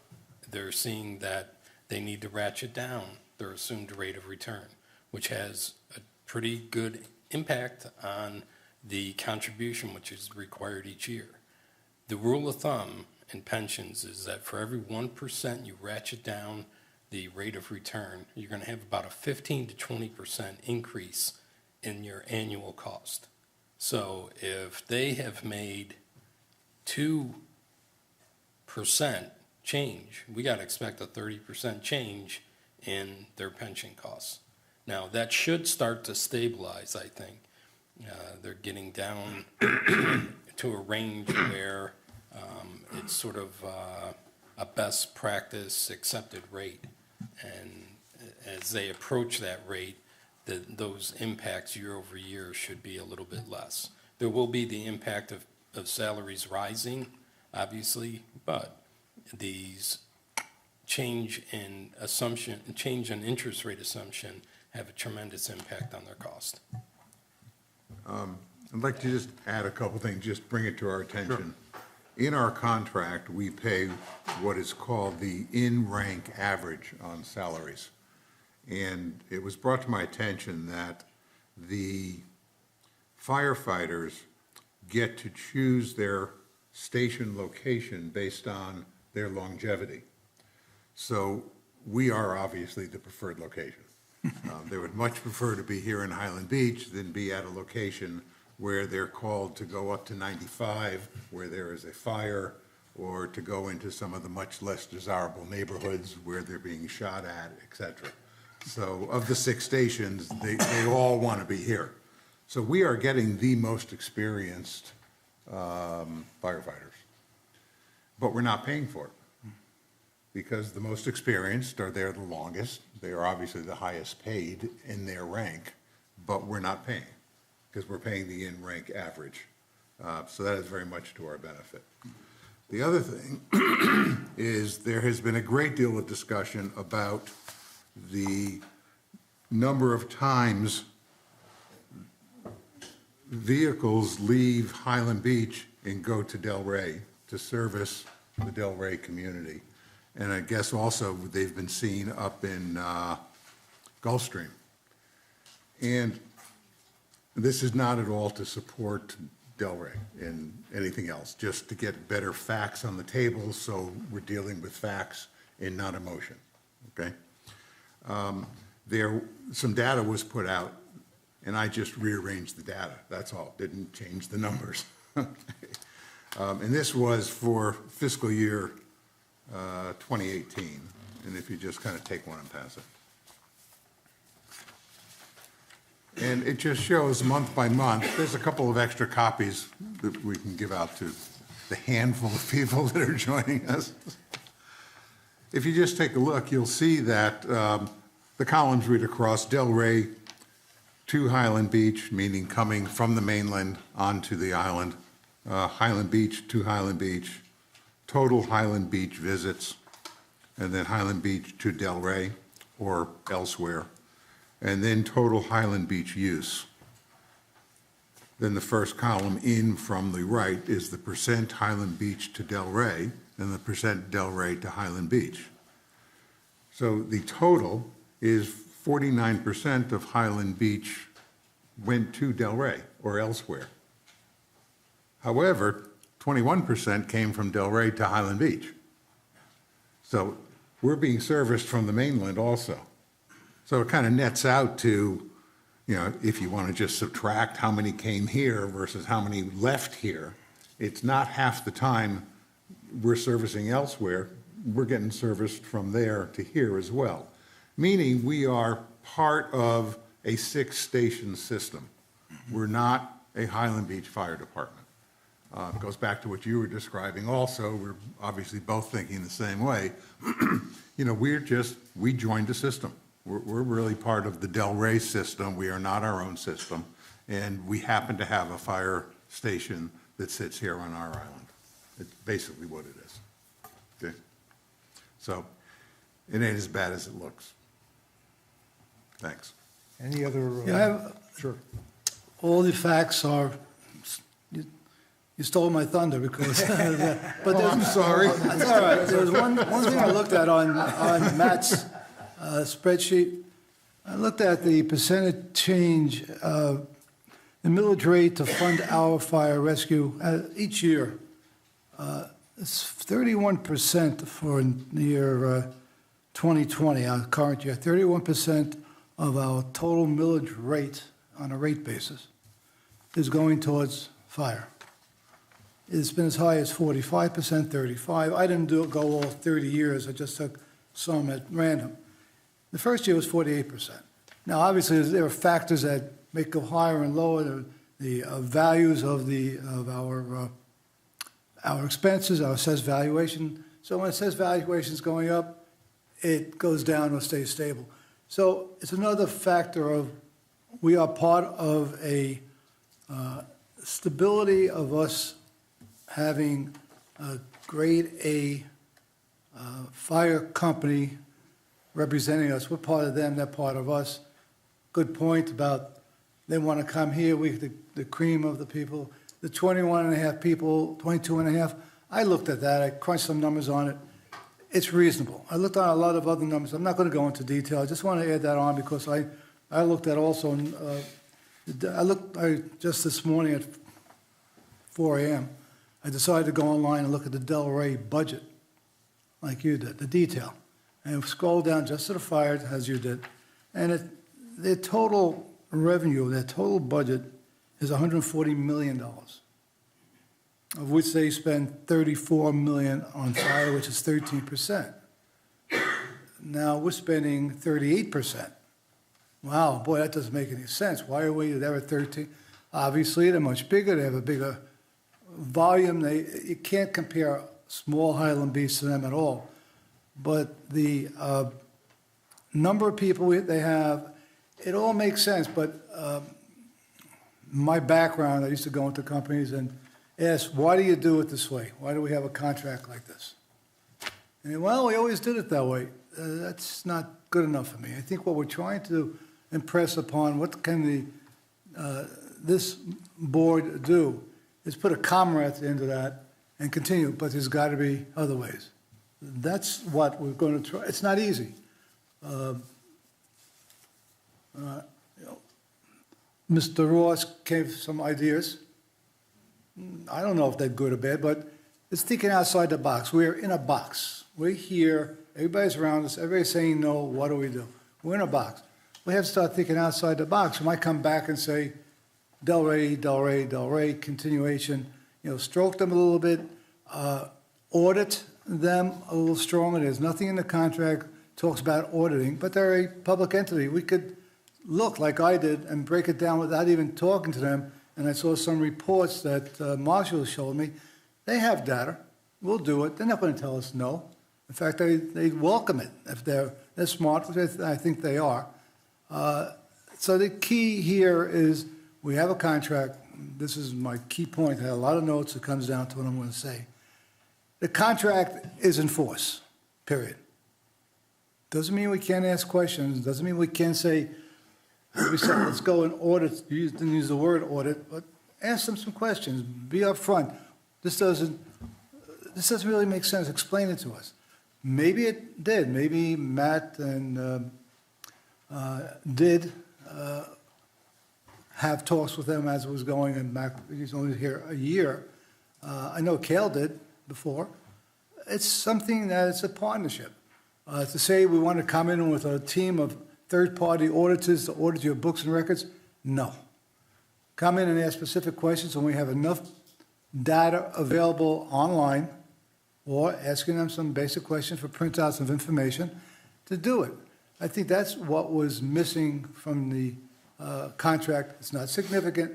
they're seeing that they need to ratchet down their assumed rate of return, which has a pretty good impact on the contribution which is required each year. The rule of thumb in pensions is that for every 1% you ratchet down the rate of return, you're going to have about a 15 to 20% increase in your annual cost. So if they have made 2% change, we got to expect a 30% change in their pension costs. Now, that should start to stabilize, I think. They're getting down to a range where it's sort of a best practice accepted rate. And as they approach that rate, those impacts year over year should be a little bit less. There will be the impact of salaries rising, obviously, but these change in interest rate assumption have a tremendous impact on their cost. I'd like to just add a couple things, just bring it to our attention. In our contract, we pay what is called the in-rank average on salaries. And it was brought to my attention that the firefighters get to choose their station location based on their longevity. So we are obviously the preferred location. They would much prefer to be here in Highland Beach than be at a location where they're called to go up to 95, where there is a fire, or to go into some of the much less desirable neighborhoods where they're being shot at, et cetera. So of the 6 stations, they all want to be here. So we are getting the most experienced firefighters, but we're not paying for it because the most experienced are there the longest. They are obviously the highest paid in their rank, but we're not paying because we're paying the in-rank average. So that is very much to our benefit. The other thing is there has been a great deal of discussion about the number of times vehicles leave Highland Beach and go to Delray to service the Delray community. And I guess also they've been seen up in Gulfstream. And this is not at all to support Delray and anything else, just to get better facts on the table so we're dealing with facts and not emotion, okay? Some data was put out, and I just rearranged the data, that's all, didn't change the numbers. And this was for fiscal year 2018, and if you just kind of take one and pass it. And it just shows month by month. There's a couple of extra copies that we can give out to the handful of people that are joining us. If you just take a look, you'll see that the columns read across Delray to Highland Beach, meaning coming from the mainland onto the island, Highland Beach to Highland Beach, total Highland Beach visits, and then Highland Beach to Delray or elsewhere, and then total Highland Beach use. Then the first column in from the right is the percent Highland Beach to Delray and the percent Delray to Highland Beach. So the total is 49% of Highland Beach went to Delray or elsewhere. However, 21% came from Delray to Highland Beach. So we're being serviced from the mainland also. So it kind of nets out to if you want to just subtract how many came here versus how many left here, it's not half the time we're servicing elsewhere, we're getting serviced from there to here as well. Meaning we are part of a 6-station system. We're not a Highland Beach Fire Department. It goes back to what you were describing also. We're obviously both thinking the same way. We joined a system. We're really part of the Delray system. We are not our own system. And we happen to have a fire station that sits here on our island. It's basically what it is. Okay? So it ain't as bad as it looks. Thanks. Any other? Sure. All the facts are, you stole my thunder because, but I'm sorry. That's all right. There's one thing I looked at on Matt's spreadsheet. I looked at the percentage change, the millage rate to fund our fire rescue each year. It's 31% for the year 2020, our current year. 31% of our total millage rate on a rate basis is going towards fire. It's been as high as 45%, 35%. I didn't go all 30 years. I just took some at random. The first year was 48%. Now, obviously, there are factors that make go higher and lower. The values of our expenses, our assessed valuation. So when assessed valuation is going up, it goes down or stays stable. So it's another factor of we are part of a stability of us having a grade A fire company representing us. We're part of them, they're part of us. Good point about they want to come here, the cream of the people. The 21 and a half people, 22 and a half, I looked at that, I crunched some numbers on it. It's reasonable. I looked on a lot of other numbers. I'm not going to go into detail. I just want to add that on because I looked at also, just this morning at 4 a.m., I decided to go online and look at the Delray budget, like you did, the detail. And scroll down just to the fire, as you did. And their total revenue, their total budget is $140 million, of which they spend $34 million on fire, which is 13%. Now we're spending 38%. Wow, boy, that doesn't make any sense. Why are we there at 13? Obviously, they're much bigger. They have a bigger volume. You can't compare small Highland Beach to them at all. But the number of people they have, it all makes sense. But my background, I used to go into companies and ask, why do you do it this way? Why do we have a contract like this? And well, we always did it that way. That's not good enough for me. I think what we're trying to impress upon, what can this board do, is put a comma at the end of that and continue, but there's got to be other ways. That's what we're going to try. It's not easy. Mr. Ross gave some ideas. I don't know if they're good or bad, but it's thinking outside the box. We're in a box. We're here. Everybody's around us. Everybody's saying no. What do we do? We're in a box. We have to start thinking outside the box. We might come back and say, Delray, continuation. Stroke them a little bit, audit them a little stronger. There's nothing in the contract talks about auditing, but they're a public entity. We could look like I did and break it down without even talking to them. And I saw some reports that Marshall showed me. They have data. We'll do it. They're not going to tell us no. In fact, they welcome it if they're smart, which I think they are. So the key here is we have a contract. This is my key point. I had a lot of notes. It comes down to what I'm going to say. The contract is in force, period. Doesn't mean we can't ask questions. Doesn't mean we can't say, let's go and audit, didn't use the word audit, but ask them some questions. Be upfront. This doesn't really make sense. Explain it to us. Maybe it did. Maybe Matt and did have talks with them as it was going, and Matt, he's only here a year. I know Cale did before. It's something that it's a partnership. To say we want to come in with a team of third-party auditors to audit your books and records? No. Come in and ask specific questions when we have enough data available online, or asking them some basic questions for printouts of information to do it. I think that's what was missing from the contract. It's not significant.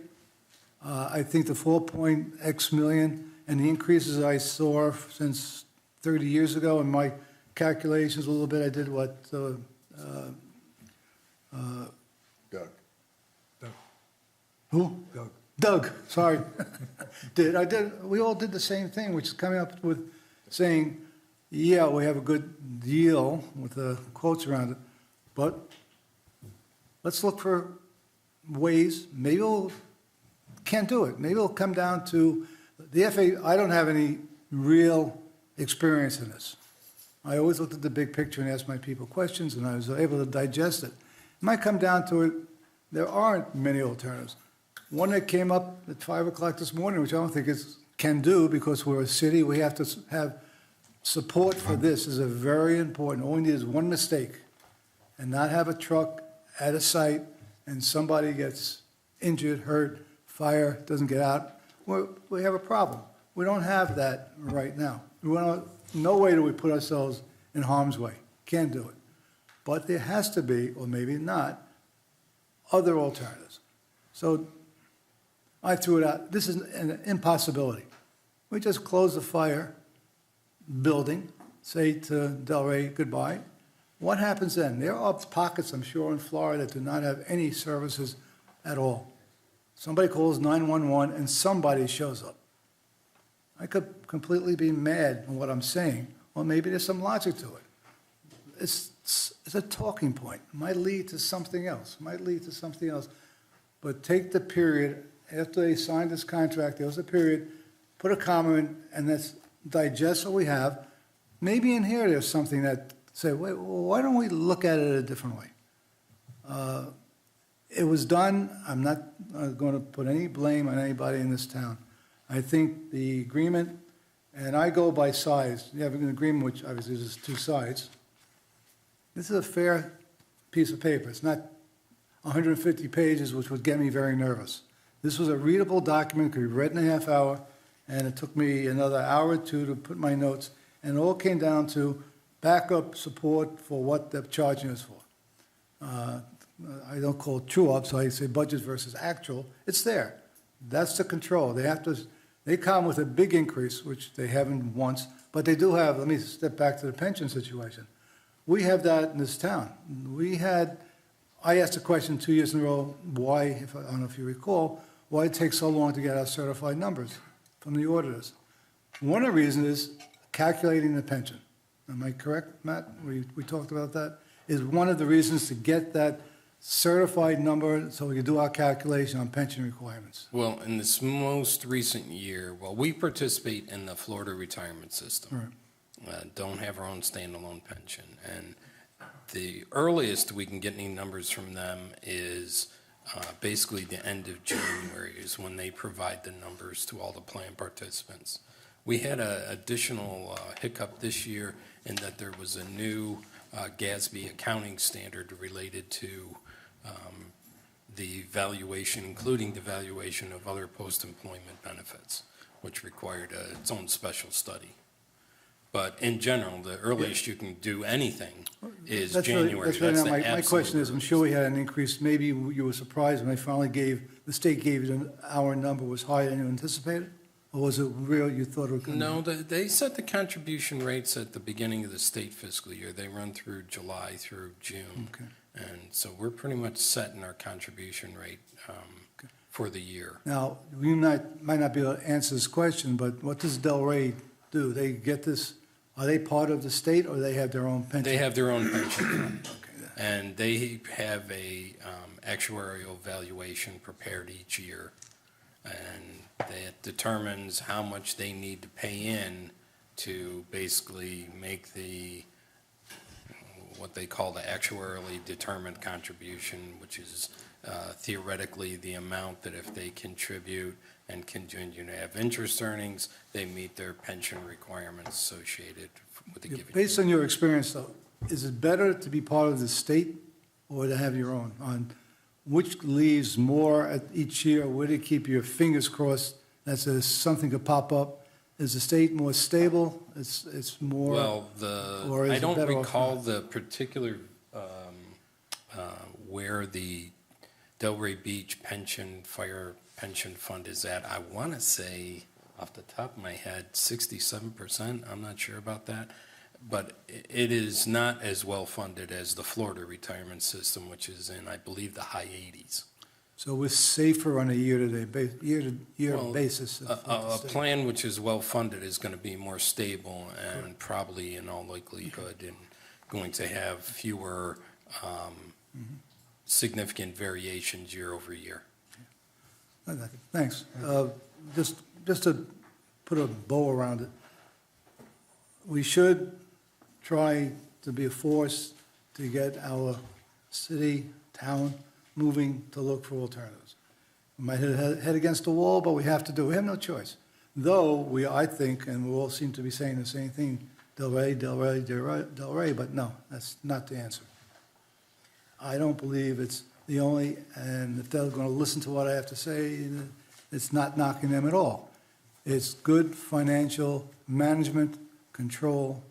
I think the 4.x million and the increases I saw since 30 years ago, in my calculations a little bit, I did what, Doug. who? Doug, sorry. We all did the same thing, which is coming up with saying, yeah, we have a good deal with the quotes around it, but let's look for ways, maybe can't do it. Maybe it'll come down to the FAA. I don't have any real experience in this. I always looked at the big picture and asked my people questions, and I was able to digest it. It might come down to it, there aren't many alternatives. One that came up at 5 o'clock this morning, which I don't think can do, because we're a city, we have to have support for this, is a very important. All we need is one mistake, and not have a truck at a site and somebody gets injured, hurt, fire, doesn't get out. We have a problem. We don't have that right now. No way do we put ourselves in harm's way. Can't do it. But there has to be, or maybe not, other alternatives. So I threw it out. This is an impossibility. We just close the fire building, say to Delray goodbye. What happens then? There are pockets, I'm sure, in Florida that do not have any services at all. Somebody calls 911 and somebody shows up. I could completely be mad on what I'm saying, or maybe there's some logic to it. It's a talking point. It might lead to something else, But take the period, after they signed this contract, there was a period, put a comma in, and let's digest what we have. Maybe in here there's something that say, wait, well, why don't we look at it a different way? It was done. I'm not going to put any blame on anybody in this town. I think the agreement, and I go by size. You have an agreement which obviously is two sides. This is a fair piece of paper. It's not 150 pages, which would get me very nervous. This was a readable document, could be read in a half hour, and it took me another hour or two to put my notes, and it all came down to backup support for what they're charging us for. I don't call it true up, so I say budget versus actual. It's there. That's the control. They come with a big increase, which they haven't once, but they do have, let me step back to the pension situation. We have that in this town. I asked a question 2 years in a row, why, I don't know if you recall, why it takes so long to get our certified numbers from the auditors. One of the reasons is calculating the pension. Am I correct, Matt? We talked about that. Is one of the reasons to get that certified number so we can do our calculation on pension requirements. Well, in this most recent year, well, we participate in the Florida retirement system. Right. Don't have our own standalone pension. And the earliest we can get any numbers from them is basically the end of January is when they provide the numbers to all the plan participants. We had an additional hiccup this year in that there was a new GASB accounting standard related to the valuation, including the valuation of other post-employment benefits, which required its own special study. But in general, the earliest you can do anything is January. That's really not my question is, I'm sure we had an increase. Maybe you were surprised when they finally the state gave you our number was higher than you anticipated? Or was it real, you thought it was going to be? No, they set the contribution rates at the beginning of the state fiscal year. They run through July through June. Okay. And so we're pretty much set in our contribution rate for the year. Now, you might not be able to answer this question, but what does Delray do? They get this, are they part of the state or they have their own pension? They have their own pension fund. Okay. And they have a actuarial valuation prepared each year. And that determines how much they need to pay in to basically make what they call the actuarially determined contribution, which is theoretically the amount that if they contribute and continue to have interest earnings, they meet their pension requirements associated with the given year. Based on your experience, though, is it better to be part of the state or to have your own, on which leaves more at each year, where to keep your fingers crossed that says something could pop up? Is the state more stable? It's more, Well, or is I it don't better off recall not? the particular, where the Delray Beach Fire Pension Fund is at. I want to say, off the top of my head, 67%. I'm not sure about that. But it is not as well-funded as the Florida retirement system, which is in, I believe, the high 80s. So we're safer on a year-to-year Well, basis. A plan which is well-funded is going to be more stable and probably in all likelihood and going to have fewer significant variations year over year. Thanks. Just to put a bow around it, we should try to be a force to get our city, town moving to look for alternatives. We might head against the wall, but we have to do it. We have no choice. Though I think, and we all seem to be saying the same thing, Delray, but no, that's not the answer. I don't believe it's the only, and if they're going to listen to what I have to say, it's not knocking them at all. It's good financial management, control,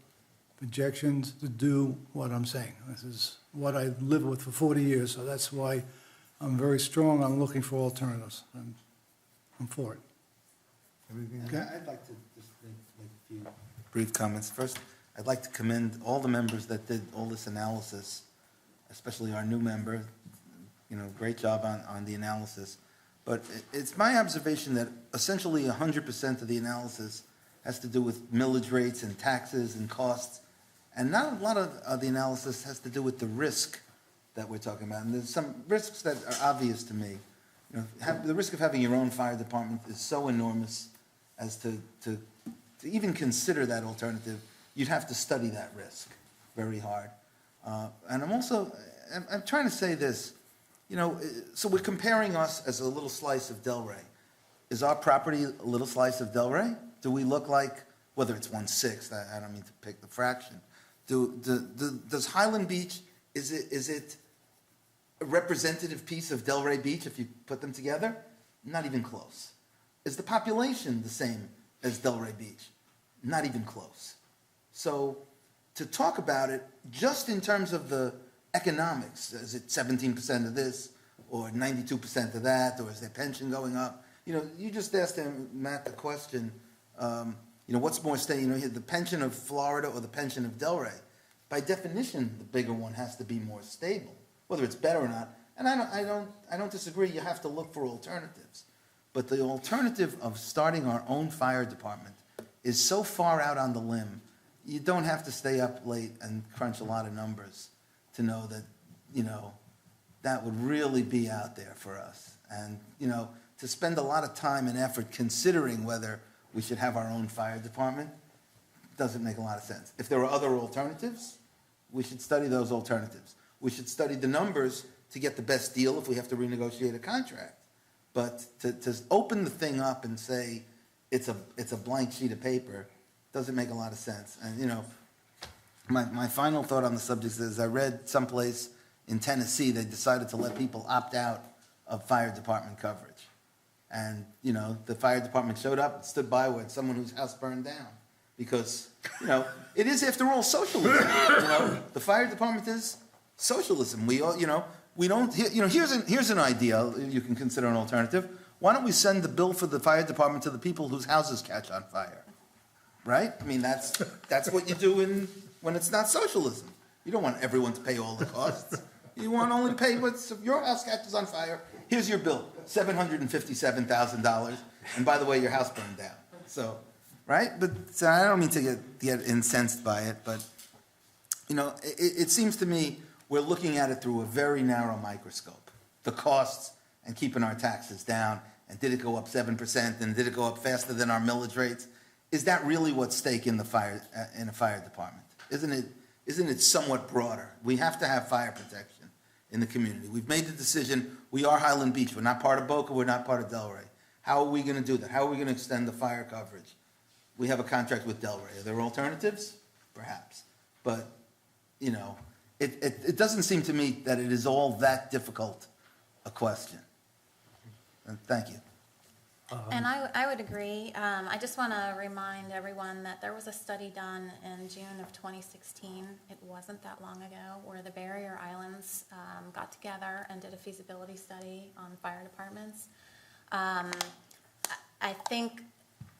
projections to do what I'm saying. This is what I've lived with for 40 years, so that's why I'm very strong on looking for alternatives. I'm for it. Everything else? I'd like to just make a few brief comments. First, I'd like to commend all the members that did all this analysis, especially our new member. Great job on the analysis. But it's my observation that essentially 100% of the analysis has to do with millage rates and taxes and costs. And not a lot of the analysis has to do with the risk that we're talking about. And there's some risks that are obvious to me. The risk of having your own fire department is so enormous as to even consider that alternative. You'd have to study that risk very hard. And I'm trying to say this, so we're comparing us as a little slice of Delray. Is our property a little slice of Delray? Do we look like, whether it's 1/6, I don't mean to pick the fraction. Does Highland Beach, is it a representative piece of Delray Beach if you put them together? Not even close. Is the population the same as Delray Beach? Not even close. So to talk about it just in terms of the economics, is it 17% of this or 92% of that, or is their pension going up? You just asked him, Matt, the question, what's more stable, the pension of Florida or the pension of Delray? By definition, the bigger one has to be more stable, whether it's better or not. And I don't disagree. You have to look for alternatives. But the alternative of starting our own fire department is so far out on the limb, you don't have to stay up late and crunch a lot of numbers to know that, that would really be out there for us. And, to spend a lot of time and effort considering whether we should have our own fire department doesn't make a lot of sense. If there are other alternatives, we should study those alternatives. We should study the numbers to get the best deal if we have to renegotiate a contract. But to open the thing up and say it's a blank sheet of paper doesn't make a lot of sense. And, my final thought on the subject is I read someplace in Tennessee they decided to let people opt out of fire department coverage. And, the fire department showed up and stood by with someone whose house burned down. Because, it is, after all, socialism. The fire department is socialism. We all, we don't, here's an idea you can consider an alternative. Why don't we send the bill for the fire department to the people whose houses catch on fire? Right? I mean, that's what you do when it's not socialism. You don't want everyone to pay all the costs. You want only to pay if your house catches on fire. Here's your bill, $757,000. And by the way, your house burned down. So, right? But so I don't mean to get incensed by it, but, it seems to me we're looking at it through a very narrow microscope. The costs and keeping our taxes down. And did it go up 7%? And did it go up faster than our millage rates? Is that really what's at stake in a fire department? Isn't it somewhat broader? We have to have fire protection in the community. We've made the decision. We are Highland Beach. We're not part of Boca. We're not part of Delray. How are we going to do that? How are we going to extend the fire coverage? We have a contract with Delray. Are there alternatives? Perhaps. But, it doesn't seem to me that it is all that difficult a question. And thank you. And I would agree. I just want to remind everyone that there was a study done in June of 2016. It wasn't that long ago, where the Barrier Islands got together and did a feasibility study on fire departments. I think,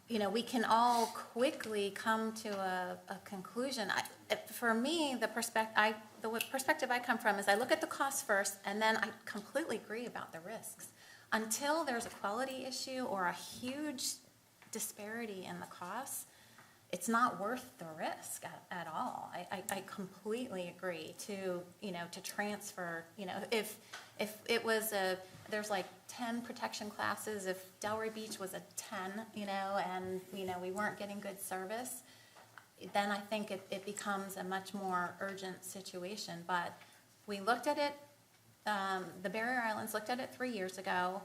we can all quickly come to a conclusion. For me, the perspective I come from is I look at the costs first, and then I completely agree about the risks. Until there's a quality issue or a huge disparity in the costs, it's not worth the risk at all. I completely agree to transfer, if it was there's like 10 protection classes, if Delray Beach was a 10, and, we weren't getting good service, then I think it becomes a much more urgent situation. But we looked at it, the Barrier Islands looked at it 3 years ago.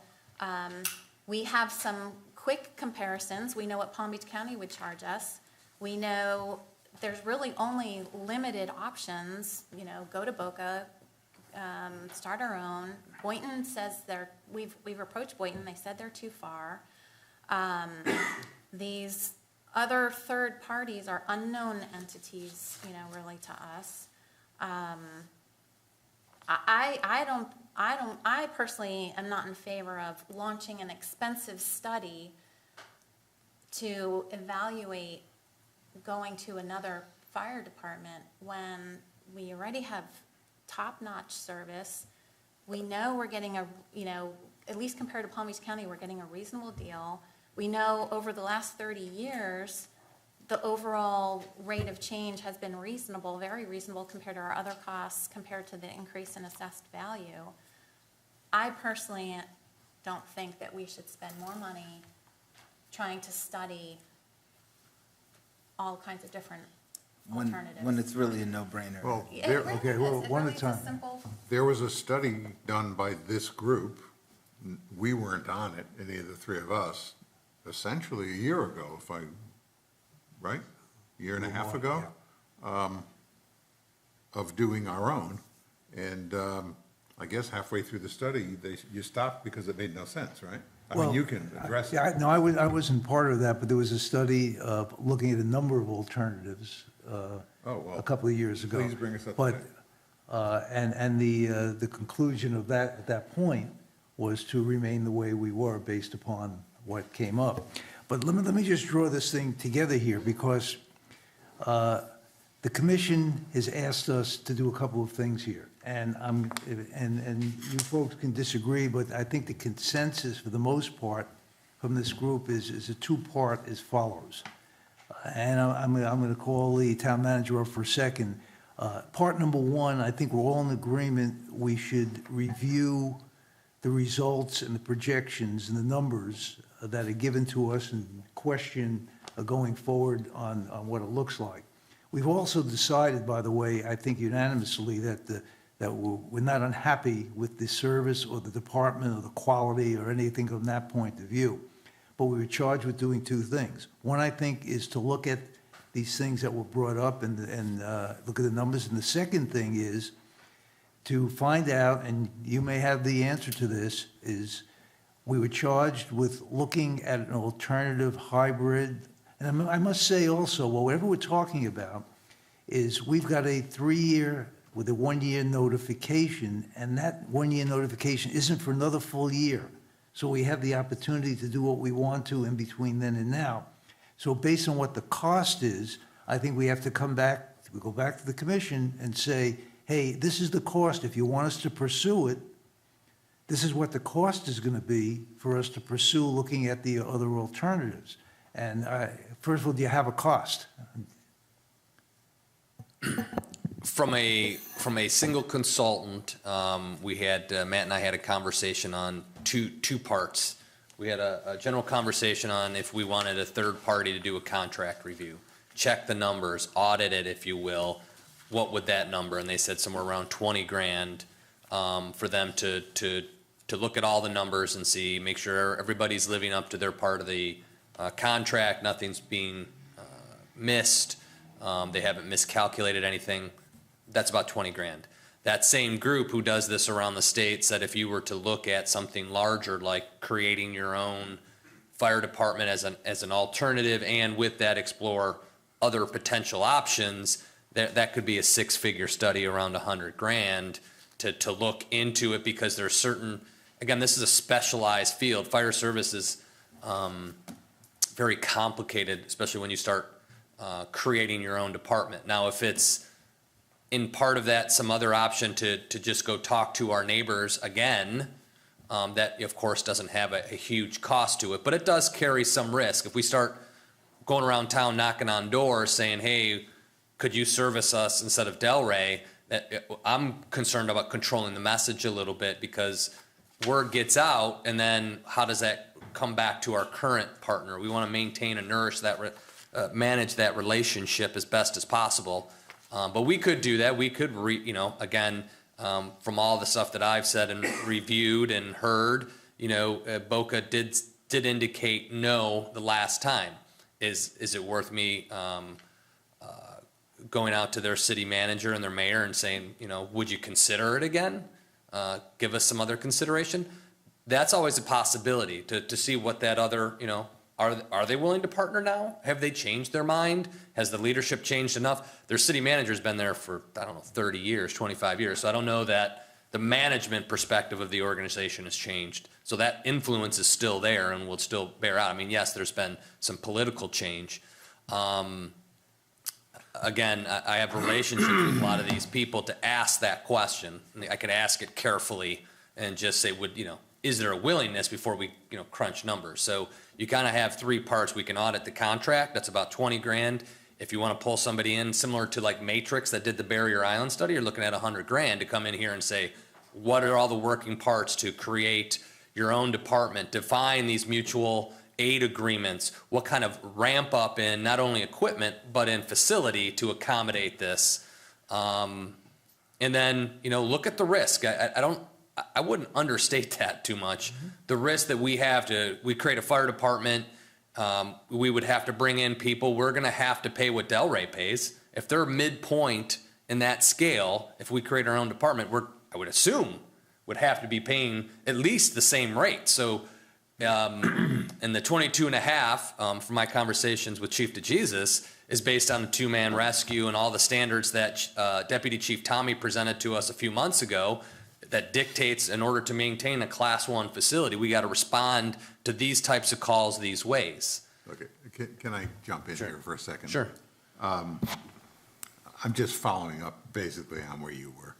We have some quick comparisons. We know what Palm Beach County would charge us. We know there's really only limited options, go to Boca, start our own. Boynton says we've approached Boynton, they said they're too far. These other third parties are unknown entities, really to us. I personally am not in favor of launching an expensive study to evaluate going to another fire department when we already have top-notch service. We know we're getting at least compared to Palm Beach County, we're getting a reasonable deal. We know over the last 30 years, the overall rate of change has been reasonable, very reasonable compared to our other costs, compared to the increase in assessed value. I personally don't think that we should spend more money trying to study all kinds of different alternatives. When it's really a no-brainer. Well, It really okay, is. well, It one really at a is time. simple. there was a study done by this group. We weren't on it, any of the three of us, essentially a year ago, right? A year and a half ago, of doing our own. And I guess halfway through the study, you stopped because it made no sense, right? I mean, Well, you can address it. Yeah, no, I wasn't part of that, but there was a study looking at a number of alternatives a couple of years ago. Please bring us up to But, date. and the conclusion of that, at that point, was to remain the way we were based upon what came up. But let me just draw this thing together here, because the commission has asked us to do a couple of things here. And you folks can disagree, but I think the consensus for the most part from this group is a two-part as follows. And I'm going to call the town manager up for a second. Part number one, I think we're all in agreement, we should review the results and the projections and the numbers that are given to us and question going forward on what it looks like. We've also decided, by the way, I think unanimously, that we're not unhappy with the service or the department or the quality or anything from that point of view. But we were charged with doing two things. One, I think, is to look at these things that were brought up and look at the numbers. And the second thing is to find out, and you may have the answer to this, is we were charged with looking at an alternative hybrid. And I must say also, whatever we're talking about is we've got a 3-year with a 1-year notification, and that 1-year notification isn't for another full year. So we have the opportunity to do what we want to in between then and now. So based on what the cost is, I think we have to go back to the commission and say, hey, this is the cost. If you want us to pursue it, this is what the cost is going to be for us to pursue looking at the other alternatives. And first of all, do you have a cost? From a single consultant, we had, Matt and I had a conversation on two parts. We had a general conversation on if we wanted a third party to do a contract review, check the numbers, audit it, if you will. What would that number? And they said somewhere around 20 grand for them to look at all the numbers and see, make sure everybody's living up to their part of the contract, nothing's being missed, they haven't miscalculated anything. That's about 20 grand. That same group who does this around the state said if you were to look at something larger, like creating your own fire department as an alternative, and with that explore other potential options, that could be a six-figure study around $100,000 to look into it, because there's certain, again, this is a specialized field. Fire service is very complicated, especially when you start creating your own department. Now, if it's in part of that some other option to just go talk to our neighbors again, that of course doesn't have a huge cost to it, but it does carry some risk. If we start going around town knocking on doors saying, hey, could you service us instead of Delray, I'm concerned about controlling the message a little bit, because word gets out, and then how does that come back to our current partner? We want to maintain and nourish that, manage that relationship as best as possible. But we could do that. We could, again, from all the stuff that I've said and reviewed and heard, Boca did indicate no the last time. Is it worth me going out to their city manager and their mayor and saying, would you consider it again? Give us some other consideration. That's always a possibility to see what that other, are they willing to partner now? Have they changed their mind? Has the leadership changed enough? Their city manager's been there for, 30 years, 25 years. So I don't know that the management perspective of the organization has changed. So that influence is still there and will still bear out. I mean, yes, there's been some political change. Again, I have relationships with a lot of these people to ask that question. I could ask it carefully and just say, is there a willingness before we, crunch numbers? So you kind of have three parts. We can audit the contract. That's about $20,000. If you want to pull somebody in, similar to like Matrix that did the Barrier Island study, you're looking at $100,000 to come in here and say, what are all the working parts to create your own department, define these mutual aid agreements, what kind of ramp up in not only equipment, but in facility to accommodate this. And then, look at the risk. I wouldn't understate that too much. The risk that we have we create a fire department, we would have to bring in people. We're going to have to pay what Delray pays. If they're midpoint in that scale, if we create our own department, I would assume would have to be paying at least the same rate. So, and the 22.5, from my conversations with Chief DeJesus, is based on the two-man rescue and all the standards that Deputy Chief Tommy presented to us a few months ago, that dictates in order to maintain a Class 1 facility, we got to respond to these types of calls these ways. Okay, can I jump in here for a second? Sure. I'm just following up basically on where you were.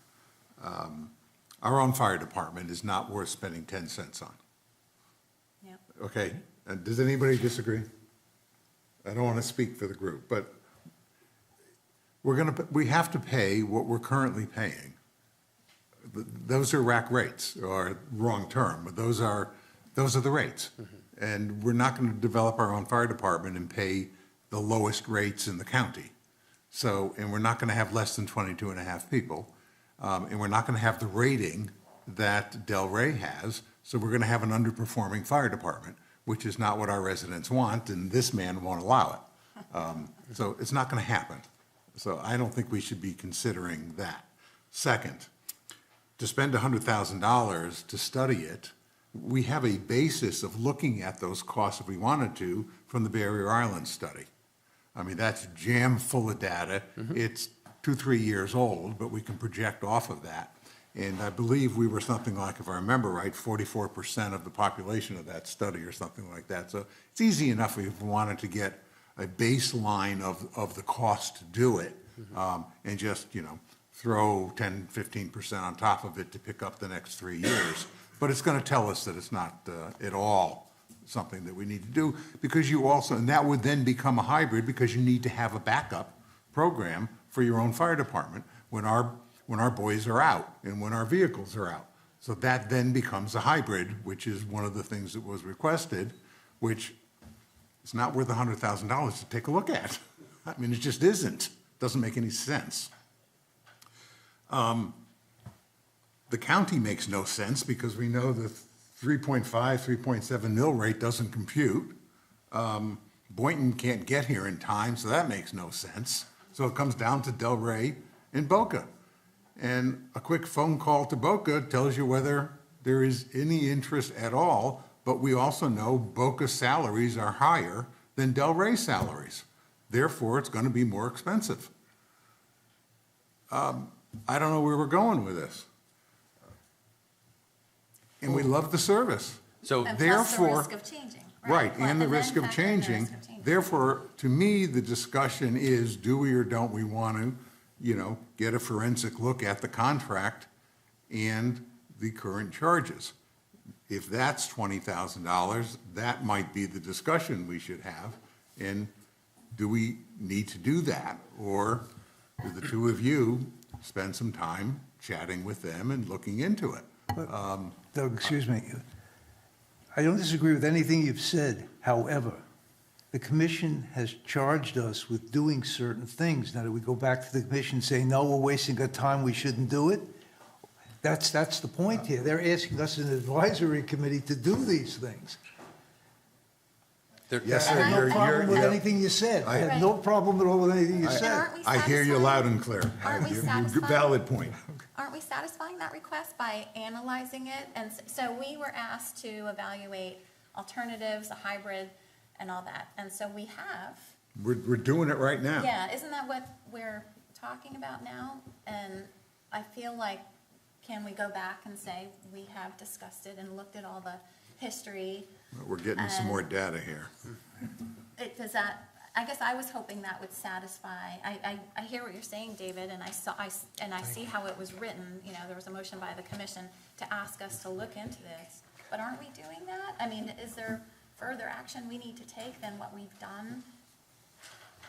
Our own fire department is not worth spending 10 cents on. Yep. Okay, does anybody disagree? I don't want to speak for the group, but we have to pay what we're currently paying. Those are rack rates, or wrong term, but those are the rates. Mm-hmm. And we're not going to develop our own fire department and pay the lowest rates in the county. So, and we're not going to have less than 22.5 people. And we're not going to have the rating that Delray has. So we're going to have an underperforming fire department, which is not what our residents want, and this man won't allow it. So it's not going to happen. So I don't think we should be considering that. Second, to spend $100,000 to study it, we have a basis of looking at those costs if we wanted to from the Barrier Island study. I mean, that's jam full of data. Mm-hmm. It's 2-3 years old, but we can project off of that. And I believe we were something like, if I remember right, 44% of the population of that study or something like that. So it's easy enough if we wanted to get a baseline of the cost to do it, mm-hmm. And just, throw 10, 15% on top of it to pick up the next 3 years. But it's going to tell us that it's not at all something that we need to do, because and that would then become a hybrid, because you need to have a backup program for your own fire department when our boys are out and when our vehicles are out. So that then becomes a hybrid, which is one of the things that was requested, which is not worth $100,000 to take a look at. I mean, it just isn't. Doesn't make any sense. The county makes no sense, because we know the 3.5, 3.7 mill rate doesn't compute. Boynton can't get here in time, so that makes no sense. So it comes down to Delray and Boca. And a quick phone call to Boca tells you whether there is any interest at all, but we also know Boca salaries are higher than Del Rey salaries. Therefore, it's going to be more expensive. I don't know where we're going with this. And we love the service. So And plus the Therefore- risk of changing. Right, Well, and the then risk of factor in the changing. risk of changing. Therefore, to me, the discussion is, do we or don't we want to, get a forensic look at the contract and the current charges? If that's $20,000, that might be the discussion we should have. And do we need to do that? Or do the two of you spend some time chatting with them and looking into it? Doug, excuse me. I don't disagree with anything you've said. However, the commission has charged us with doing certain things. Now, do we go back to the commission and say, no, we're wasting our time, we shouldn't do it? That's the point here. They're asking us as an advisory committee to do these things. Yes, I sir. have no You're- problem with you're- anything you said. I have Right. no problem at all with anything you And said. aren't we I hear you satisfying- loud and clear. Aren't we You're- satisfied? Valid point. Aren't we satisfying that request by analyzing it? And so we were asked to evaluate alternatives, a hybrid, and all that. And so we have. We're doing it right now. Yeah, isn't that what we're talking about now? And I feel like, can we go back and say, we have discussed it and looked at all the history? We're getting some more data here. Does that, I guess I was hoping that would satisfy, I hear what you're saying, David, and I see how it was written, there was a motion by the commission to ask us to look into this, but aren't we doing that? I mean, is there further action we need to take than what we've done?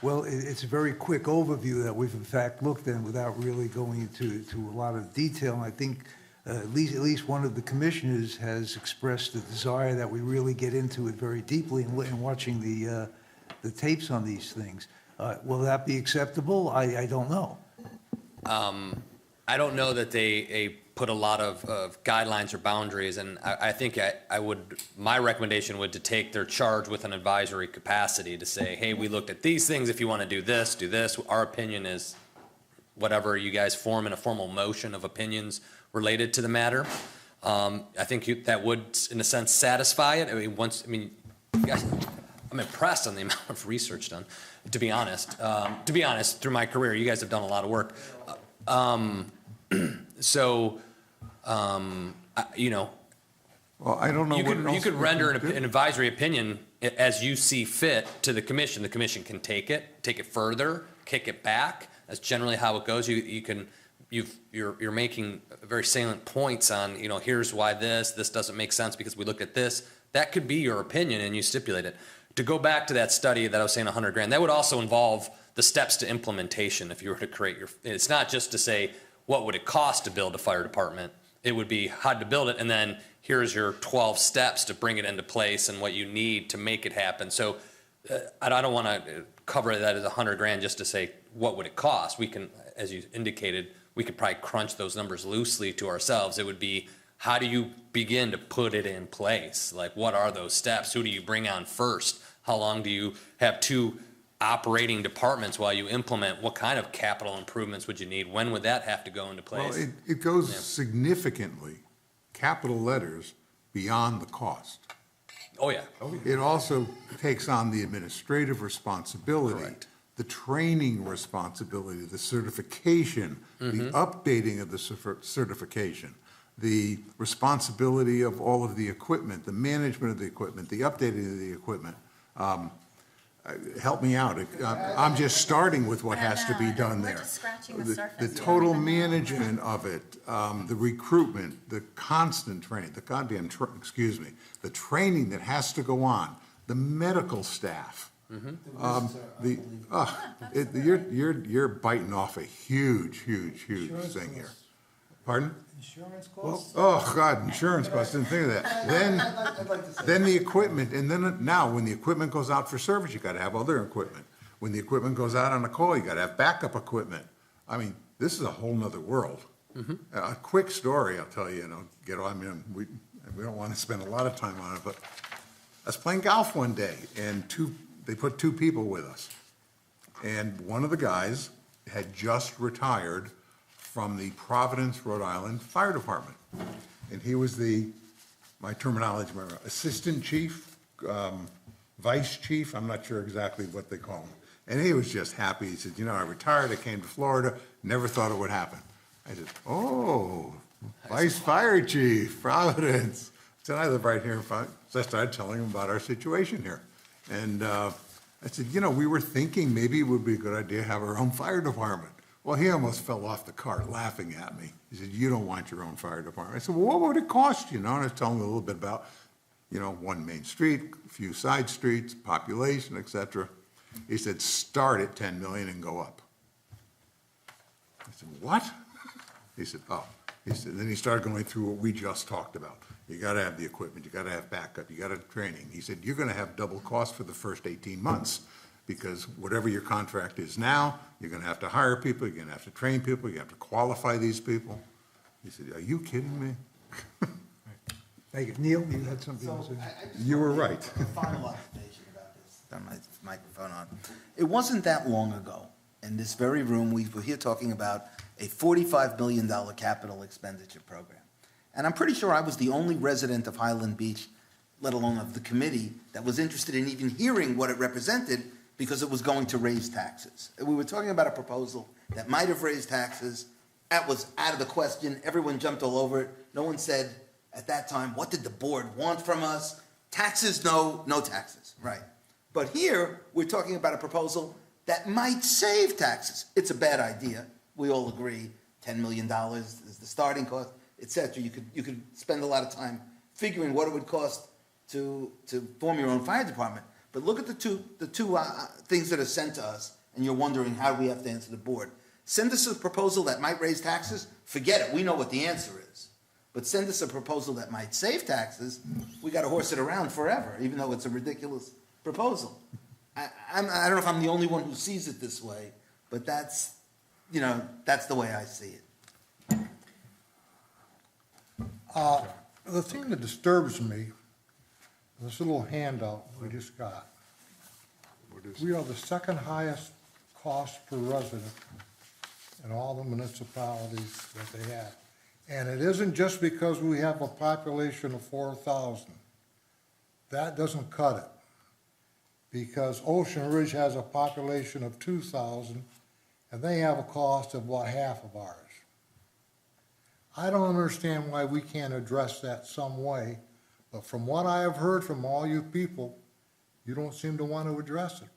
Well, it's a very quick overview that we've in fact looked at without really going into a lot of detail. And I think at least one of the commissioners has expressed the desire that we really get into it very deeply and watching the tapes on these things. Will that be acceptable? I don't know. I don't know that they put a lot of guidelines or boundaries, and I think my recommendation would to take their charge with an advisory capacity to say, hey, we looked at these things, if you want to do this, do this. Our opinion is whatever you guys form in a formal motion of opinions related to the matter. I think that would, in a sense, satisfy it. You guys, I'm impressed on the amount of research done, to be honest. Through my career, you guys have done a lot of work. Well, I don't know You what else. could we render can do. an advisory opinion as you see fit to the commission. The commission can take it further, kick it back. That's generally how it goes. You're making very salient points on, here's why this doesn't make sense because we looked at this. That could be your opinion and you stipulate it. To go back to that study that I was saying, $100,000, that would also involve the steps to implementation if you were to create it's not just to say, what would it cost to build a fire department? It would be how to build it, and then here's your 12 steps to bring it into place and what you need to make it happen. So I don't want to cover that as $100,000 just to say, what would it cost? We can, as you indicated, we could probably crunch those numbers loosely to ourselves. It would be, how do you begin to put it in place? Like, what are those steps? Who do you bring on first? How long do you have two operating departments while you implement? What kind of capital improvements would you need? When would that have to go into Well, place? it goes significantly, capital letters, beyond the cost. Oh, yeah. It also takes on the administrative responsibility, Correct. the training responsibility, the certification, the updating of the certification, the responsibility of all of the equipment, the management of the equipment, the updating of the equipment. Help me out. I'm just starting with what has to be done We're there. just scratching the surface. The We total don't even know. management of it, the recruitment, the constant training, the training that has to go on, the medical staff. You're biting off a huge thing here. Pardon? Insurance costs? Oh, God, insurance costs, didn't think of that. I'd like to say. Then the equipment, and then now, when the equipment goes out for service, you gotta have other equipment. When the equipment goes out on a call, you gotta have backup equipment. I mean, this is a whole nother world. A quick story, I'll tell you, we don't wanna spend a lot of time on it, but I was playing golf one day, and they put two people with us. And one of the guys had just retired from the Providence, Rhode Island Fire Department. And he was my terminology, assistant chief, vice chief, I'm not sure exactly what they call him. And he was just happy. He said, I retired, I came to Florida, never thought it would happen. I said, oh, vice fire chief, Providence. I said, I live right here in front. So I started telling him about our situation here. And I said, we were thinking maybe it would be a good idea to have our own fire department. Well, he almost fell off the cart laughing at me. He said, you don't want your own fire department. I said, well, what would it cost you? And I was telling him a little bit about, one main street, a few side streets, population, et cetera. He said, start at 10 million and go up. I said, what? He said, oh. He said, then he started going through what we just talked about. You got to have the equipment, you got to have backup, you got to have training. He said, you're going to have double cost for the first 18 months because whatever your contract is now, you're going to have to hire people, you're going to have to train people, you have to qualify these people. He said, are you kidding me? Thank you. Neil, you had something to So say? I just You were wanna right. make a final observation about this. Turn my microphone on. It wasn't that long ago, in this very room, we were here talking about a $45 million capital expenditure program. And I'm pretty sure I was the only resident of Highland Beach, let alone of the committee, that was interested in even hearing what it represented because it was going to raise taxes. We were talking about a proposal that might have raised taxes. That was out of the question. Everyone jumped all over it. No one said at that time, what did the board want from us? Taxes, no taxes, right. But here, we're talking about a proposal that might save taxes. It's a bad idea. We all agree, $10 million is the starting cost, et cetera. You could spend a lot of time figuring what it would cost to form your own fire department. But look at the two things that are sent to us, and you're wondering how we have to answer the board. Send us a proposal that might raise taxes, forget it, we know what the answer is. But send us a proposal that might save taxes, we got to horse it around forever, even though it's a ridiculous proposal. I don't know if I'm the only one who sees it this way, but that's the way I see it. The thing that disturbs me, this little handout we just got. We are the second highest cost per resident in all the municipalities that they have. And it isn't just because we have a population of 4,000. That doesn't cut it. Because Ocean Ridge has a population of 2,000, and they have a cost of about half of ours. I don't understand why we can't address that some way, but from what I have heard from all you people, you don't seem to want to address it.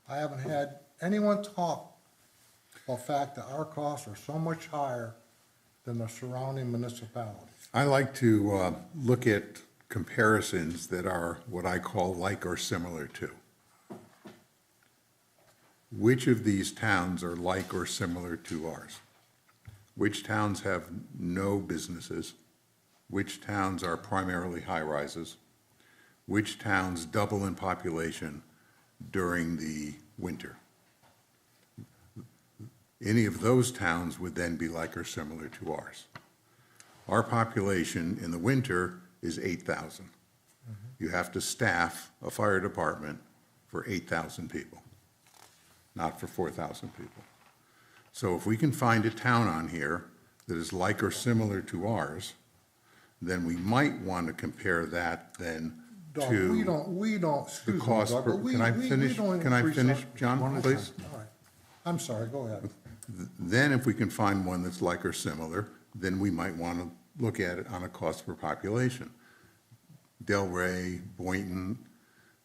I haven't had anyone talk about the fact that our costs are so much higher than the surrounding municipalities. I like to look at comparisons that are what I call like or similar to. Which of these towns are like or similar to ours? Which towns have no businesses? Which towns are primarily high-rises? Which towns double in population during the winter? Any of those towns would then be like or similar to ours. Our population in the winter is 8,000. You have to staff a fire department for 8,000 people, not for 4,000 people. So if we can find a town on here that is like or similar to ours, then we might want to compare that then Doug, to we don't, the excuse me, cost Doug, per, but we- can I we finish, don't can I increase finish, our- John, please? All right. I'm sorry, go ahead. Then if we can find one that's like or similar, then we might want to look at it on a cost per population. Delray, Boynton,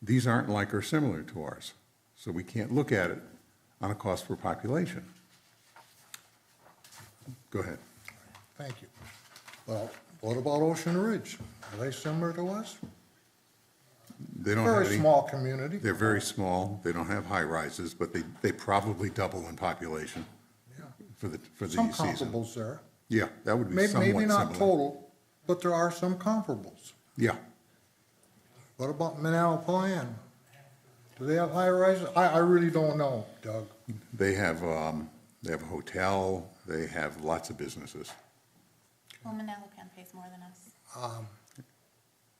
these aren't like or similar to ours. So we can't look at it on a cost per population. Go ahead. Thank you. Well, what about Ocean Ridge? Are they similar to us? They don't have Very any. small community. They're very small. They don't have high rises, but they probably double in population Yeah. for the Some season. comparables there. Yeah, that would be somewhat Maybe not similar. total, but there are some comparables. Yeah. What about Manalapan? Do they have high rises? I really don't know, Doug. They have a hotel. They have lots of businesses. Well, Manalapan pays more than us.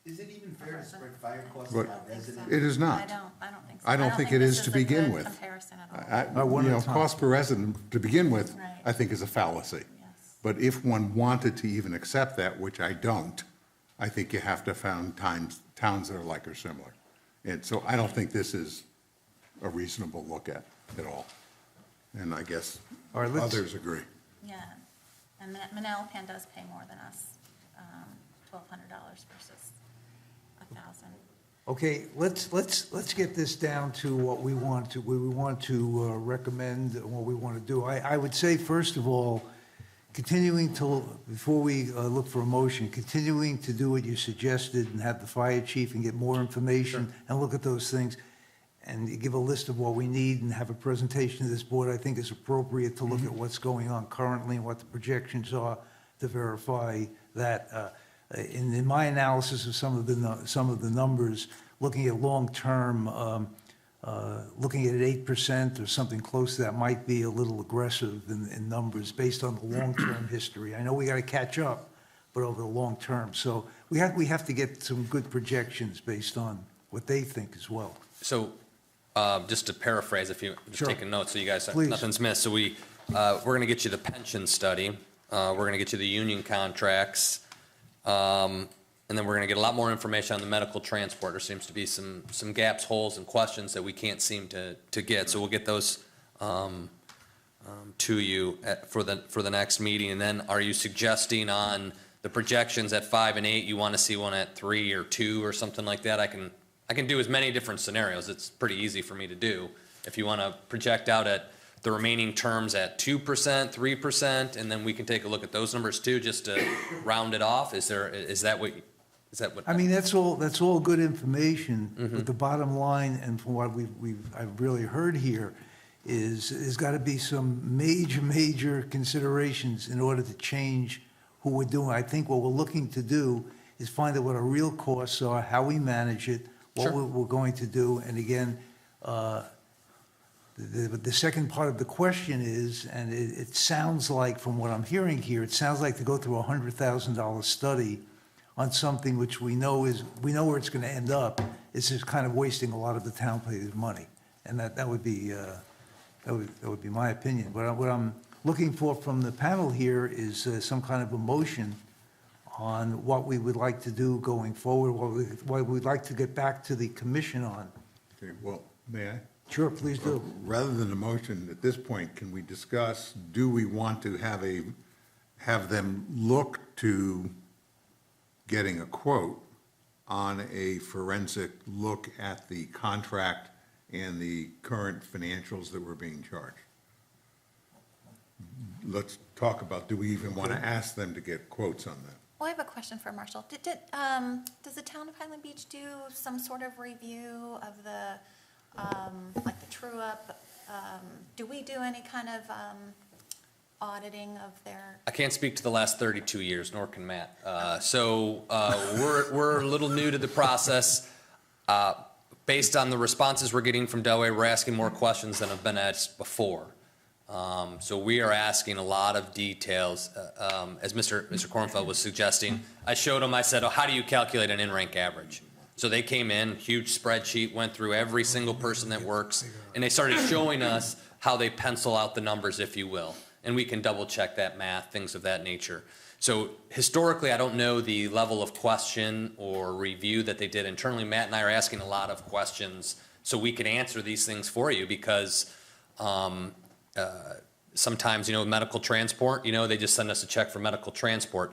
Is it even fair to spread fire costs But on residents? it is I not. don't think so. I don't think it is this to a begin good with. Comparison at all. one at a time. Cost per resident to begin with, Right. I think is a fallacy. Yes. But if one wanted to even accept that, which I don't, I think you have to find towns that are like or similar. And so I don't think this is a reasonable look at all. And I guess All right, let's- others agree. Yeah, and Manalapan does pay more than us, $1,200 versus $1,000. Okay, let's get this down to what we want to recommend, and what we want to do. I would say, first of all, continuing to, before we look for a motion, continuing to do what you suggested and have the fire chief and get more information and look at those things and give a list of what we need and have a presentation to this board, I think is appropriate to look at what's going on currently and what the projections are to verify that. In my analysis of some of the numbers, looking at long-term, looking at 8% or something close to that might be a little aggressive in numbers based on the long-term history. I know we got to catch up, but over the long term. So we have to get some good projections based on what they think as well. So, just to paraphrase, if you just Sure. take a note, so you guys, Please. nothing's missed. So we're gonna get you the pension study, we're gonna get you the union contracts, and then we're gonna get a lot more information on the medical transport. There seems to be some gaps, holes, and questions that we can't seem to get. So we'll get those, to you for the next meeting. And then are you suggesting on the projections at 5 and 8, you wanna see one at 3 or 2 or something like that? I can do as many different scenarios. It's pretty easy for me to do. If you want to project out at the remaining terms at 2%, 3%, and then we can take a look at those numbers too, just to round it off. Is that what? I mean, that's all good information, but the bottom line, and from what I've really heard here, is there's got to be some major considerations in order to change who we're doing. I think what we're looking to do is find out what our real costs are, how we manage it, what Sure. we're going to do. And again, the second part of the question is, and it sounds like, from what I'm hearing here, it sounds like to go through a $100,000 study on something which we know where it's going to end up, is just kind of wasting a lot of the taxpayers' money. And that would be my opinion. But what I'm looking for from the panel here is some kind of a motion on what we would like to do going forward, what we'd like to get back to the commission on. Okay, well, may I? Sure, please do. Rather than a motion, at this point, can we discuss, do we want to have them look to getting a quote on a forensic look at the contract and the current financials that were being charged? Let's talk about, do we even want to ask them to get quotes on that? Well, I have a question for Marshall. Does the town of Highland Beach do some sort of review of the, like the true-up? Do we do any kind of auditing of their? I can't speak to the last 32 years, nor can Matt. We're a little new to the process. Based on the responses we're getting from Delaware, we're asking more questions than have been asked before. So we are asking a lot of details. As Mr. Kornfeld was suggesting, I showed him, I said, how do you calculate an in-rank average? So they came in, huge spreadsheet, went through every single person that works, and they started showing us how they pencil out the numbers, if you will. And we can double check that math, things of that nature. So historically, I don't know the level of question or review that they did internally. Matt and I are asking a lot of questions so we can answer these things for you, because sometimes, medical transport, they just send us a check for medical transport.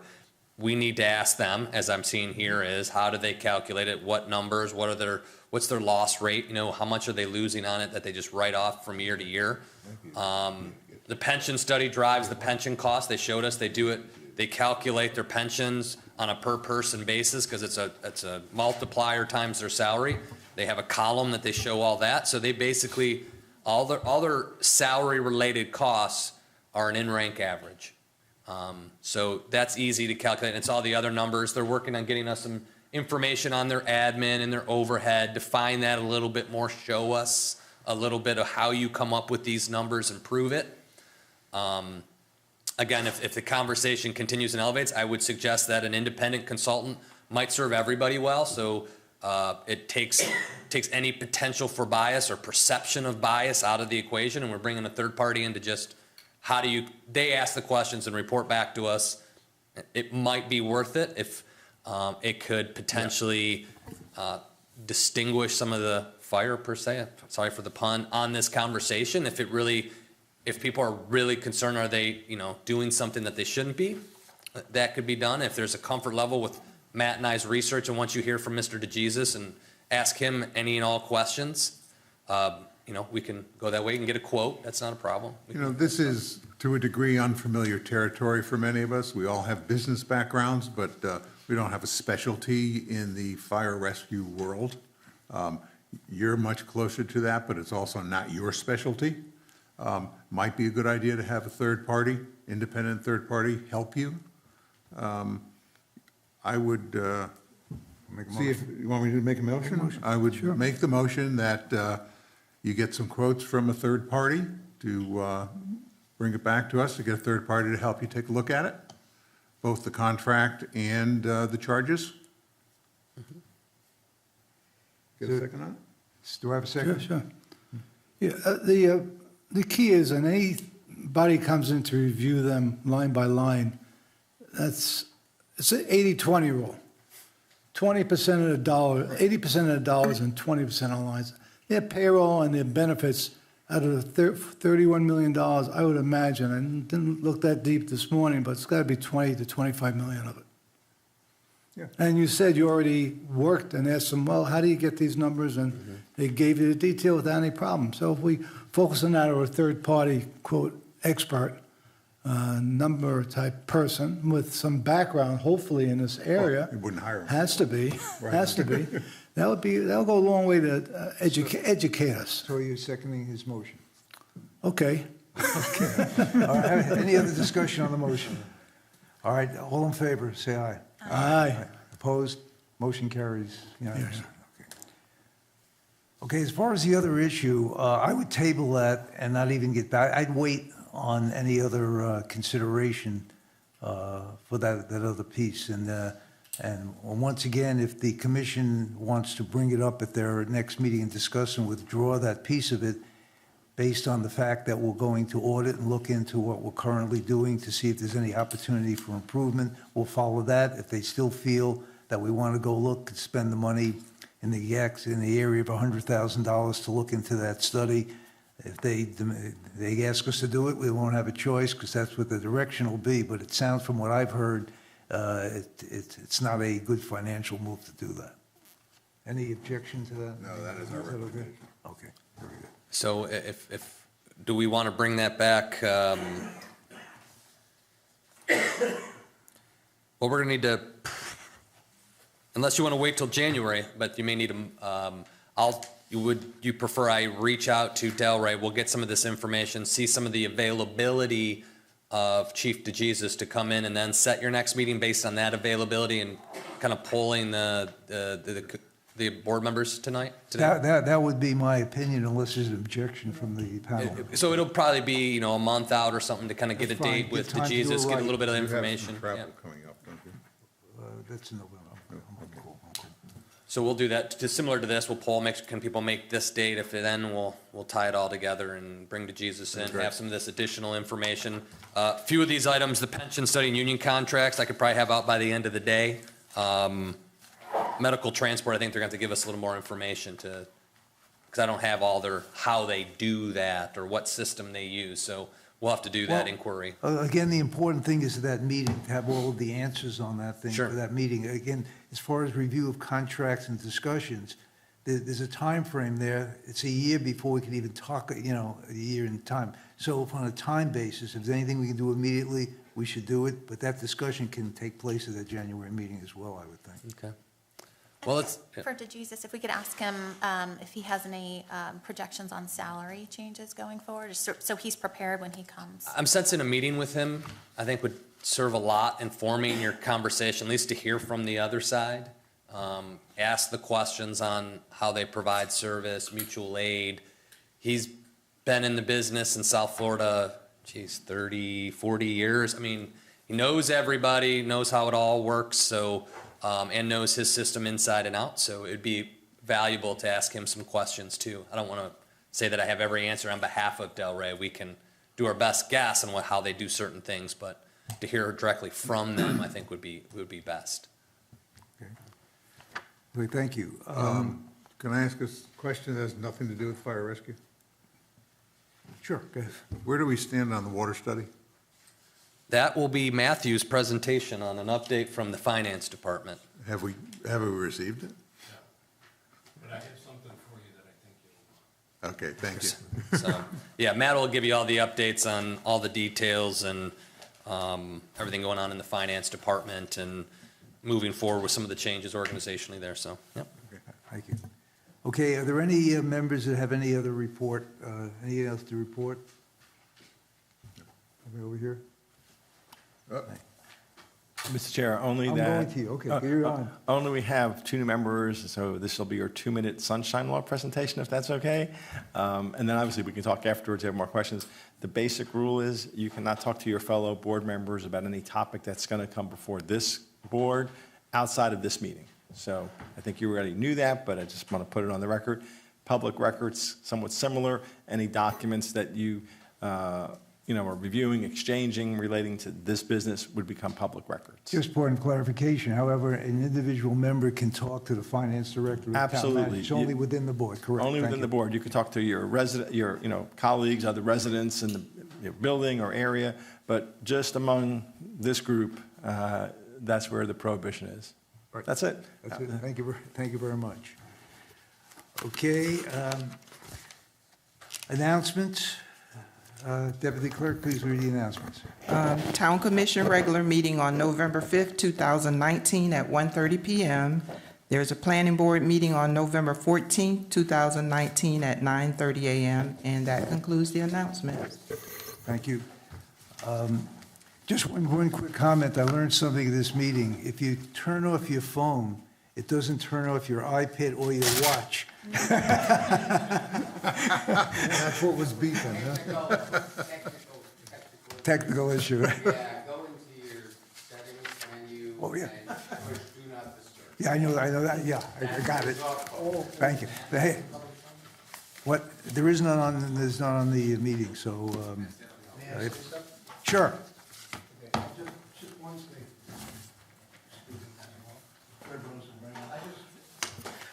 We need to ask them, as I'm seeing here, is how do they calculate it? What numbers? What's their loss rate? How much are they losing on it that they just write off from year to year? The pension study drives the pension cost. They showed us they do it. They calculate their pensions on a per person basis because it's a multiplier times their salary. They have a column that they show all that. So they basically, all their salary related costs are an in-rank average. So that's easy to calculate. It's all the other numbers. They're working on getting us some information on their admin and their overhead, define that a little bit more, show us a little bit of how you come up with these numbers and prove it. Again, if the conversation continues and elevates, I would suggest that an independent consultant might serve everybody well, so it takes any potential for bias or perception of bias out of the equation, and we're bringing a third party in to just, they ask the questions and report back to us. It might be worth it if it could potentially distinguish some of the fire, per se, sorry for the pun, on this conversation. If people are really concerned, are they, doing something that they shouldn't be? That could be done. If there's a comfort level with Matt and I's research, and once you hear from Mr. DeJesus and ask him any and all questions, we can go that way and get a quote. That's not a problem. This is, to a degree, unfamiliar territory for many of us. We all have business backgrounds, but we don't have a specialty in the fire rescue world. You're much closer to that, but it's also not your specialty. Might be a good idea to have a third party, independent third party, help you. I would see if, you want me to make a motion? I would make the motion that you get some quotes from a third party to bring it back to us, to get a third party to help you take a look at it, both the contract and the charges. Get a second on it? Do I have a second? Sure. Yeah, the key is, when anybody comes in to review them line by line, it's an 80-20 rule. 20% of the dollar, 80% of the dollars and 20% on lines. Their payroll and their benefits out of the $31 million, I would imagine, I didn't look that deep this morning, but it's got to be 20 to 25 million of it. Yeah. And you said you already worked and asked them, well, how do you get these numbers? And they gave you the detail without any problem. So if we focus on that, or a third-party, quote, expert, number type person with some background, hopefully in this area. You wouldn't hire him. Has to be. That'll go a long way to educate us. So you're seconding his motion? Okay. All right, any other discussion on the motion? All right, all in favor, say aye. Aye. Opposed? Motion carries unanimously. Okay, as far as the other issue, I would table that and not even get back. I'd wait on any other consideration for that other piece. And once again, if the commission wants to bring it up at their next meeting and discuss and withdraw that piece of it, based on the fact that we're going to audit and look into what we're currently doing to see if there's any opportunity for improvement, we'll follow that. If they still feel that we want to go look and spend the money in the area of $100,000 to look into that study, if they ask us to do it, we won't have a choice, because that's what the direction will be. But it sounds, from what I've heard, it's not a good financial move to do that. Any objection to that? No, that is our recommendation. Okay, very good. So if do we want to bring that back? Well, we're going to need to, unless you want to wait till January, but you may need to, you prefer I reach out to Delray, we'll get some of this information, see some of the availability of Chief DeJesus to come in, and then set your next meeting based on that availability and kind of polling the board members today? That would be my opinion, unless there's an objection from the panel. So it'll probably be, a month out or something to kind of get a That's fine. date with Get time to do it DeJesus, get a right. little bit of You have some information. travel Yeah. coming up, don't you? That's in November. I'm cool. So we'll do that, just similar to this, we'll poll, can people make this date? If then, we'll tie it all together and bring DeJesus in, Great. have some of this additional information. A few of these items, the pension study and union contracts, I could probably have out by the end of the day. Medical transport, I think they're going to have to give us a little more information because I don't have how they do that or what system they use. So we'll have to do that Well, inquiry. Again, the important thing is that meeting, to have all of the answers on that thing Sure. for that meeting. Again, as far as review of contracts and discussions, there's a time frame there. It's a year before we can even talk, a year in time. So if on a time basis, if there's anything we can do immediately, we should do it. But that discussion can take place at the January meeting as well, I would think. Okay. Well, it's. For DeJesus, if we could ask him if he has any projections on salary changes going forward, so he's prepared when he comes. I'm sensing a meeting with him, I think would serve a lot informing your conversation, at least to hear from the other side. Ask the questions on how they provide service, mutual aid. He's been in the business in South Florida, 30, 40 years. I mean, he knows everybody, knows how it all works, so and knows his system inside and out, so it'd be valuable to ask him some questions too. I don't want to say that I have every answer on behalf of Delray. We can do our best guess on how they do certain things, but to hear directly from them, I think would be best. Okay, thank you. Can I ask a question that has nothing to do with fire rescue? Sure, go ahead. Where do we stand on the water study? That will be Matthew's presentation on an update from the finance department. Have we received it? But I have something for you that I think you'll. Okay, thank you. So, yeah, Matt will give you all the updates on all the details and everything going on in the finance department and moving forward with some of the changes organizationally there, so, yep. Okay, thank you. Okay, are there any members that have any other report, anything else to report? Over here? Mr. Chair, only I'm that. going to you, okay, you're on. Only we have two new members, so this will be your 2-minute sunshine law presentation, if that's okay. And then obviously we can talk afterwards if you have more questions. The basic rule is you cannot talk to your fellow board members about any topic that's going to come before this board outside of this meeting. So I think you already knew that, but I just want to put it on the record. Public records, somewhat similar. Any documents that you are reviewing, exchanging, relating to this business would become public records. Just point of clarification, however, an individual member can talk to the finance director. Or the town manager. Absolutely. It's only within the board, correct? Only Thank within the you. board. You can talk to your resident, your colleagues, other residents in the building or area, but just among this group, that's where the prohibition is. Right. That's it. That's it. Thank you very much. Okay, announcements. Deputy Clerk, please read the announcements. Town Commission regular meeting on November 5th, 2019 at 1:30 PM. There's a planning board meeting on November 14th, 2019 at 9:30 AM. And that concludes the announcements. Thank you. Just one quick comment. I learned something at this meeting. If you turn off your phone, it doesn't turn off your iPad or your watch. That's what was beeping, huh? Technical issue. Yeah, go into your settings menu Oh, yeah. and push do not disturb. Yeah, I know that. Yeah, I got it. Thank you. Hey, what, there's none on the meeting, so, sure.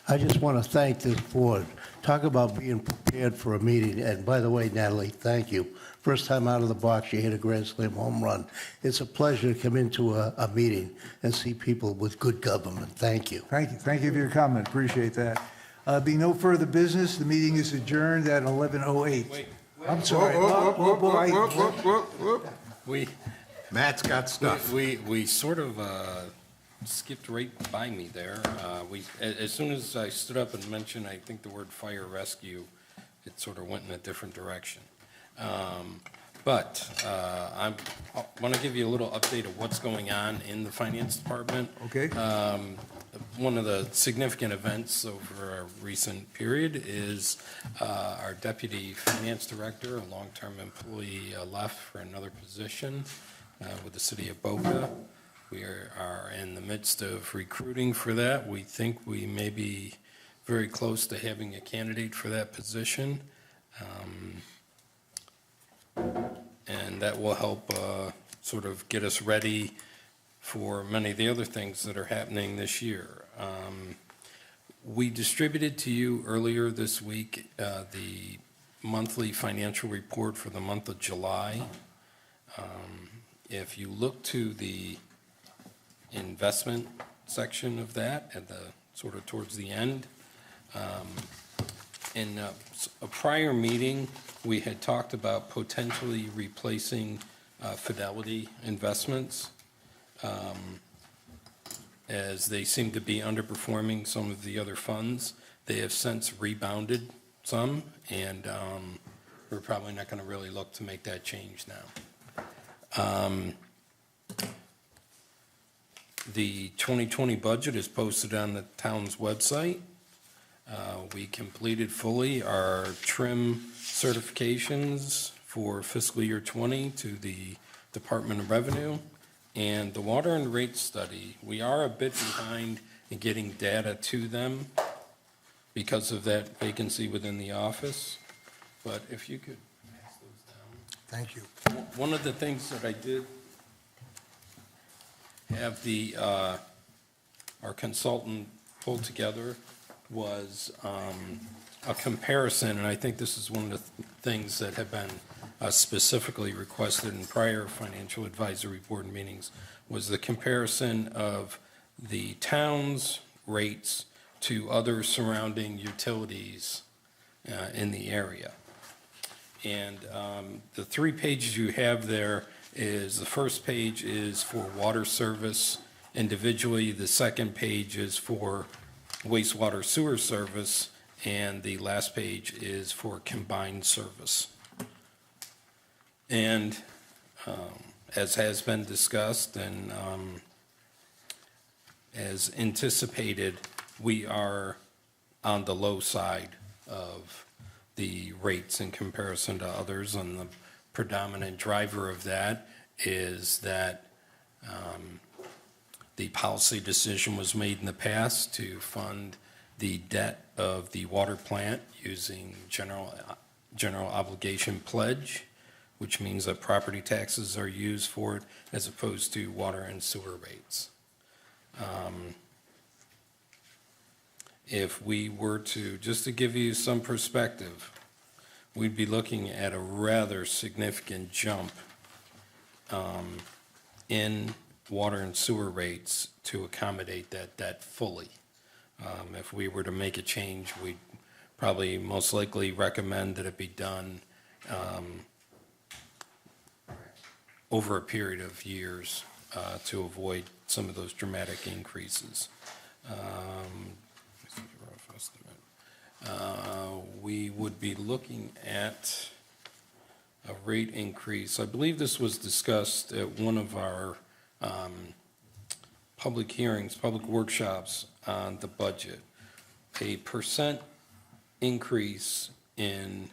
I just want to thank this board. Talk about being prepared for a meeting. And by the way, Natalie, thank you. First time out of the box, you hit a grand slam home run. It's a pleasure to come into a meeting and see people with good government. Thank you. Thank you. Thank you for your comment. Appreciate that. Being no further business, the meeting is adjourned at 11:08. Wait. I'm sorry. We, Matt's got stuff. we sort of skipped right by me there. As soon as I stood up and mentioned, I think the word fire rescue, it sort of went in a different direction. But I want to give you a little update of what's going on in the finance department. Okay. One of the significant events over a recent period is our deputy finance director, a long-term employee, left for another position with the city of Boca. We are in the midst of recruiting for that. We think we may be very close to having a candidate for that position. And that will help sort of get us ready for many of the other things that are happening this year. We distributed to you earlier this week the monthly financial report for the month of July. If you look to the investment section of that at the sort of towards the end, in a prior meeting, we had talked about potentially replacing Fidelity Investments as they seem to be underperforming some of the other funds. They have since rebounded some, and we're probably not going to really look to make that change now. The 2020 budget is posted on the town's website. We completed fully our TRIM certifications for fiscal year 20 to the Department of Revenue. And the water and rate study, we are a bit behind in getting data to them because of that vacancy within the office. But if you could pass those down. Thank you. One of the things that I did have our consultant pull together was a comparison, and I think this is one of the things that have been specifically requested in prior financial advisory board meetings, was the comparison of the town's rates to other surrounding utilities in the area. And the 3 pages you have there is, the first page is for water service individually, the second page is for wastewater sewer service, and the last page is for combined service. And as has been discussed and as anticipated, we are on the low side of the rates in comparison to others, and the predominant driver of that is that the policy decision was made in the past to fund the debt of the water plant using general obligation pledge, which means that property taxes are used for it as opposed to water and sewer rates. If we were to, just to give you some perspective, we'd be looking at a rather significant jump in water and sewer rates to accommodate that debt fully. If we were to make a change, we'd probably most likely recommend that it be done over a period of years to avoid some of those dramatic increases. We would be looking at a rate increase. I believe this was discussed at one of our public hearings, public workshops on the budget. A % increase in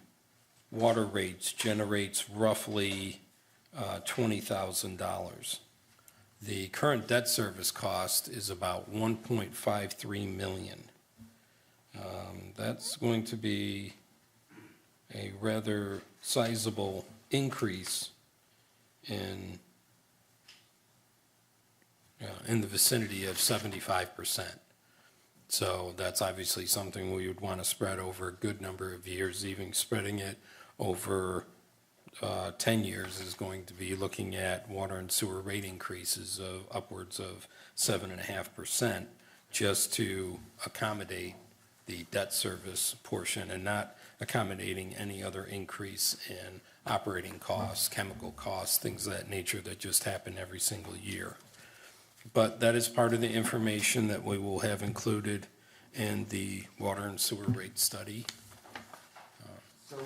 water rates generates roughly $20,000. The current debt service cost is about $1.53 million. That's going to be a rather sizable increase in the vicinity of 75%. So that's obviously something we would want to spread over a good number of years. Even spreading it over 10 years is going to be looking at water and sewer rate increases of upwards of 7.5%, just to accommodate the debt service portion and not accommodating any other increase in operating costs, chemical costs, things of that nature that just happen every single year. But that is part of the information that we will have included in the water and sewer rate study. So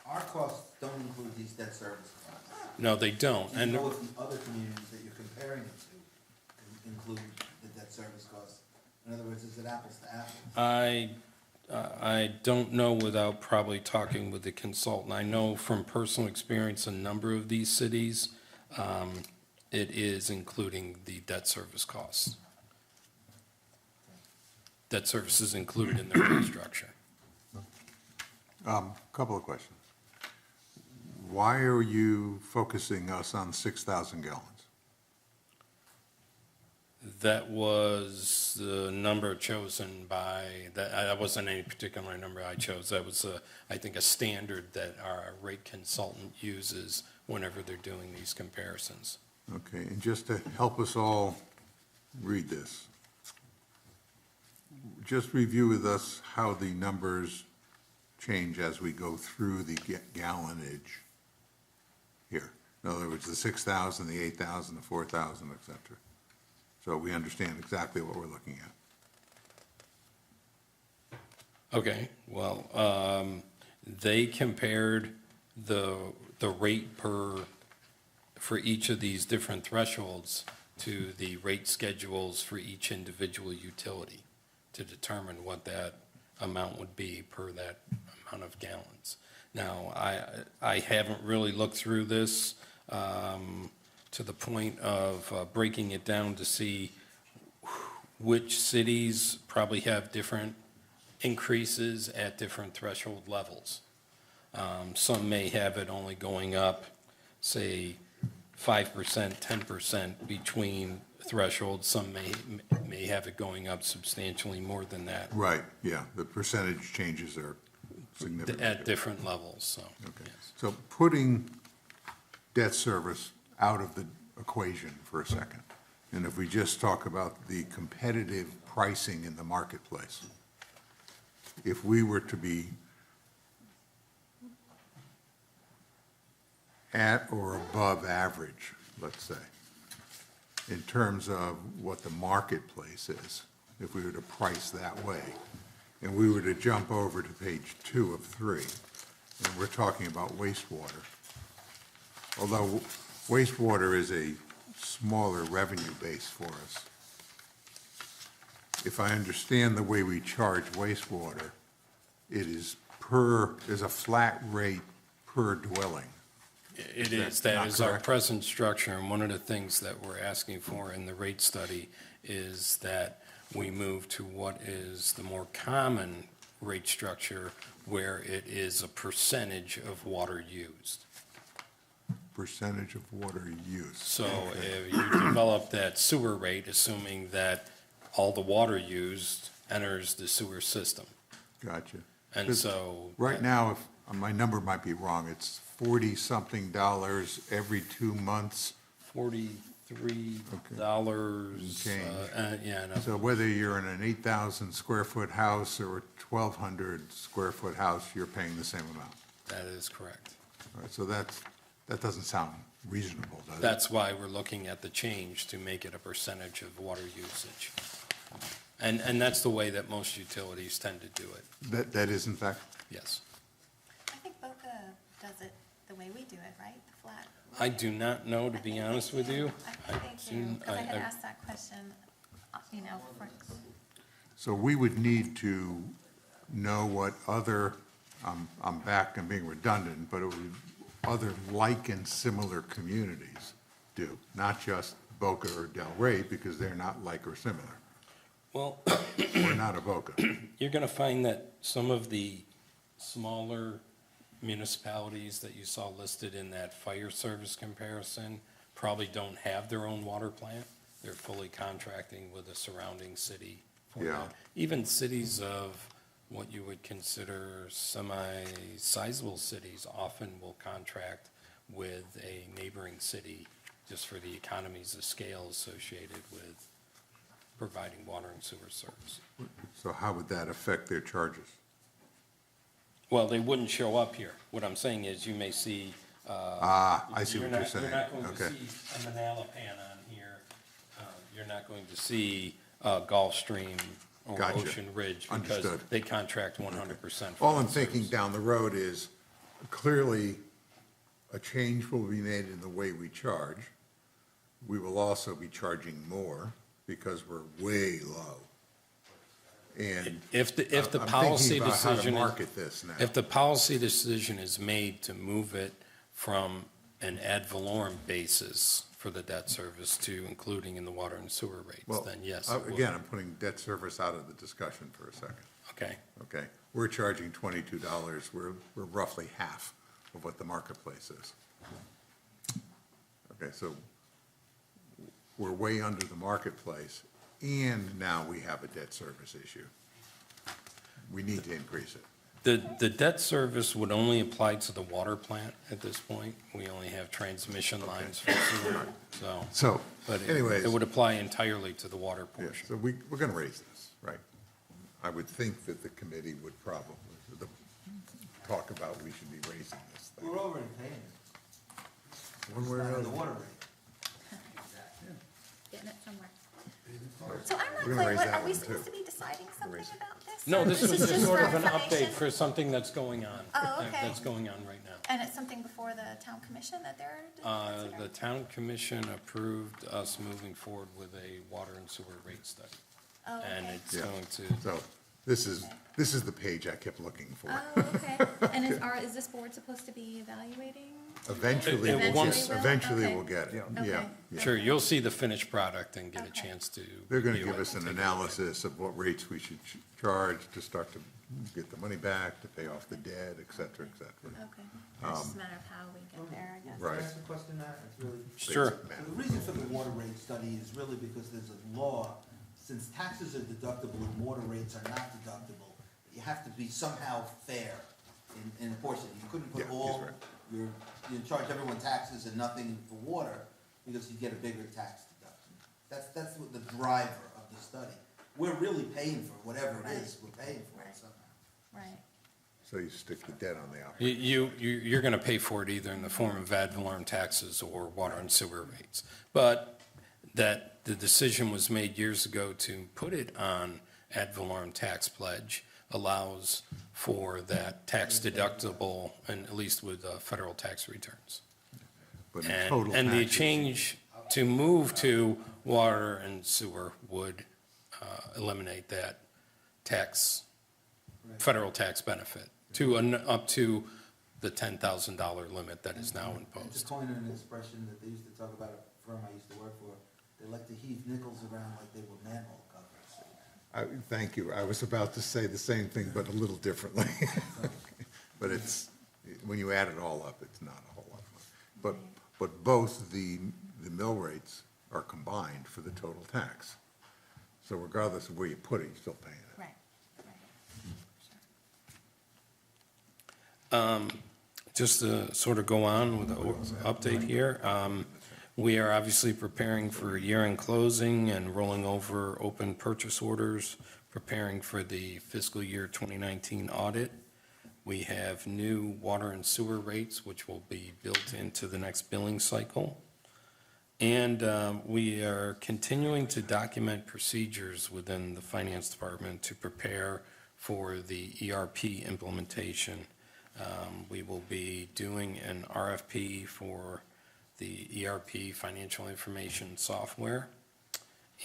our costs don't include these debt service costs. No, they don't. Do you And know if the other communities that you're comparing it to include the debt service costs? In other words, is it apples to apples? I don't know without probably talking with the consultant. I know from personal experience, a number of these cities, it is including the debt service costs. Debt service is included in their rate structure. Couple of questions. Why are you focusing us on 6,000 gallons? That was the number chosen by, that wasn't any particular number I chose. That was, I think, a standard that our rate consultant uses whenever they're doing these comparisons. Okay, and just to help us all read this, just review with us how the numbers change as we go through the gallonage here. In other words, the 6,000, the 8,000, the 4,000, et cetera. So we understand exactly what we're looking at. Okay, well, they compared the rate for each of these different thresholds to the rate schedules for each individual utility to determine what that amount would be per that amount of gallons. Now, I haven't really looked through this to the point of breaking it down to see which cities probably have different increases at different threshold levels. Some may have it only going up, say, 5%, 10% between thresholds. Some may have it going up substantially more than that Right, yeah, the percentage changes are significant. at different levels, so. Okay, yes. so putting debt service out of the equation for a second, and if we just talk about the competitive pricing in the marketplace, if we were to be at or above average, let's say, in terms of what the marketplace is, if we were to price that way, and we were to jump over to page 2 of 3, and we're talking about wastewater, although wastewater is a smaller revenue base for us, if I understand the way we charge wastewater, it is is a flat rate per dwelling. It Is is, that that not is our correct? present structure, and one of the things that we're asking for in the rate study is that we move to what is the more common rate structure, where it is a percentage of water used. Percentage of water use. So Okay. if you develop that sewer rate, assuming that all the water used enters the sewer system. Gotcha. And 'Cause so. Right now, if, my number might be wrong, it's $40-something every 2 months. $43. Change. Yeah, no. So whether you're in an 8,000 square foot house or a 1,200 square foot house, you're paying the same amount. That is correct. All right, so that doesn't sound reasonable, does it? That's why we're looking at the change to make it a percentage of water usage. And that's the way that most utilities tend to do it, That is in fact, yes. I think Boca does it the way we do it, right? The flat. I do not know, to I be think honest they with do. you. I think they do, because I had asked that question, for, so we would need to know what other, I'm back and being redundant, but it would, other like and similar communities do, not just Boca or Del Rey, because they're not like or similar. Well, We're not a Boca. you're going to find that some of the smaller municipalities that you saw listed in that fire service comparison probably don't have their own water plant. They're fully contracting with a surrounding city for Yeah. that. Even cities of what you would consider semi-sizable cities often will contract with a neighboring city just for the economies of scale associated with providing water and sewer service. So how would that affect their charges? Well, they wouldn't show up here. What I'm saying is you may see. I see what you're saying. You're not going to Okay. see a Manalapan on here. You're not going to see Gulfstream or Gotcha. Ocean Ridge because Understood. they contract 100%. for All I'm that thinking service. down the road is, clearly, a change will be made in the way we charge. We will also be charging more because we're way low. And If the I'm policy thinking about how to decision. market this now. If the policy decision is made to move it from an ad valorem basis for the debt service to including in the water and sewer rates, Well, then yes. it will. again, I'm putting debt service out of the discussion for a second. Okay. Okay, we're charging $22. We're roughly half of what the marketplace is. Okay, so we're way under the marketplace, and now we have a debt service issue. We need to increase it. The debt service would only apply to the water plant at this point. We only have transmission lines for sewer, So, But anyways. it would apply entirely to the water Yeah, portion. so we're going to raise this, right? I would think that the committee would probably talk about we should be raising this thing. We're already paying it. One way or another. water rate. getting it somewhere. So I'm not We're gonna clear, raise what, that are we one, supposed too. to be deciding something raise it. about this? No, or this was is just just sort for of an update information? for something that's going on. Oh, okay. That's going on right now. And it's something before the town commission that they're The considering? town commission approved us moving forward with a water and sewer rate study. Oh, And okay. it's Yeah. going to, So this is the page I kept looking for. Oh, okay. And is this board supposed to be evaluating Eventually, It- once- eventually Okay. we'll get it, Okay. yeah. yeah. Sure, you'll see the finished product and get a Okay. chance to. They're going to review give it us and an take a look. analysis of what rates we should charge to start to get the money back, to pay off the debt, et cetera, et cetera. Okay, it's just a matter of how we get there, I guess. Right. Can I ask a question, Matt? It's really. Sure. So the reason for the water rate study is really because there's a law, since taxes are deductible and water rates are not deductible, you have to be somehow fair in portion. You couldn't Yeah, put he's all, right. you charge everyone taxes and nothing for water, because you get a bigger tax deduction. That's what the driver of the study. We're really paying for whatever it is, we're paying for it somehow. Right. So you stick the debt on the operating. You're going to pay for it either in the form of ad valorem taxes or water and sewer rates. But that the decision was made years ago to put it on ad valorem tax pledge allows for that tax deductible, and at least with federal tax returns. But in And, total and the taxes- change to move to water and sewer would eliminate that tax, federal tax benefit to up to the $10,000 limit that is now To imposed. coin an expression that they used to talk about a firm I used to work for, they like to heave nickels around like they were manhole covers. Thank you. I was about to say the same thing, but a little differently. But it's, when you add it all up, it's not a whole lot of money. But both the mill rates are combined for the total tax. So regardless of where you put it, you're still paying it. Right, Just to sort of go on with the update here, we are obviously preparing for year-end closing and rolling over open purchase orders, preparing for the fiscal year 2019 audit. We have new water and sewer rates, which will be built into the next billing cycle. And we are continuing to document procedures within the finance department to prepare for the ERP implementation. We will be doing an RFP for the ERP financial information software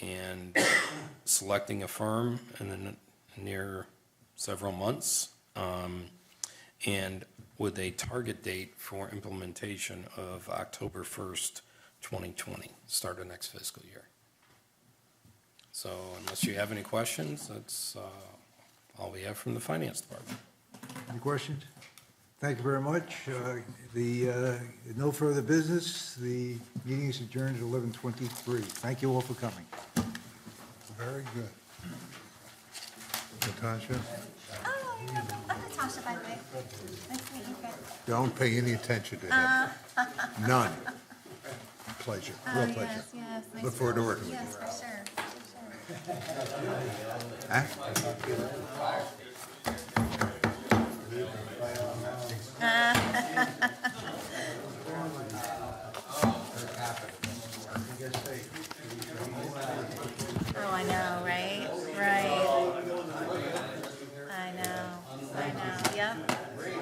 and selecting a firm in the near several months, and with a target date for implementation of October 1st, 2020, start of next fiscal year. So unless you have any questions, that's all we have from the finance department. Any questions? Thank you very much. No further business. The meeting is adjourned at 11:23. Thank you all for coming. Very good. Natasha, Oh, I'm Natasha, by the way. Nice to meet you, Fred. don't pay any attention to him. None. Pleasure, real pleasure. Yes, yes. Nice Look forward to working with you. Yes, for sure, for sure. Huh?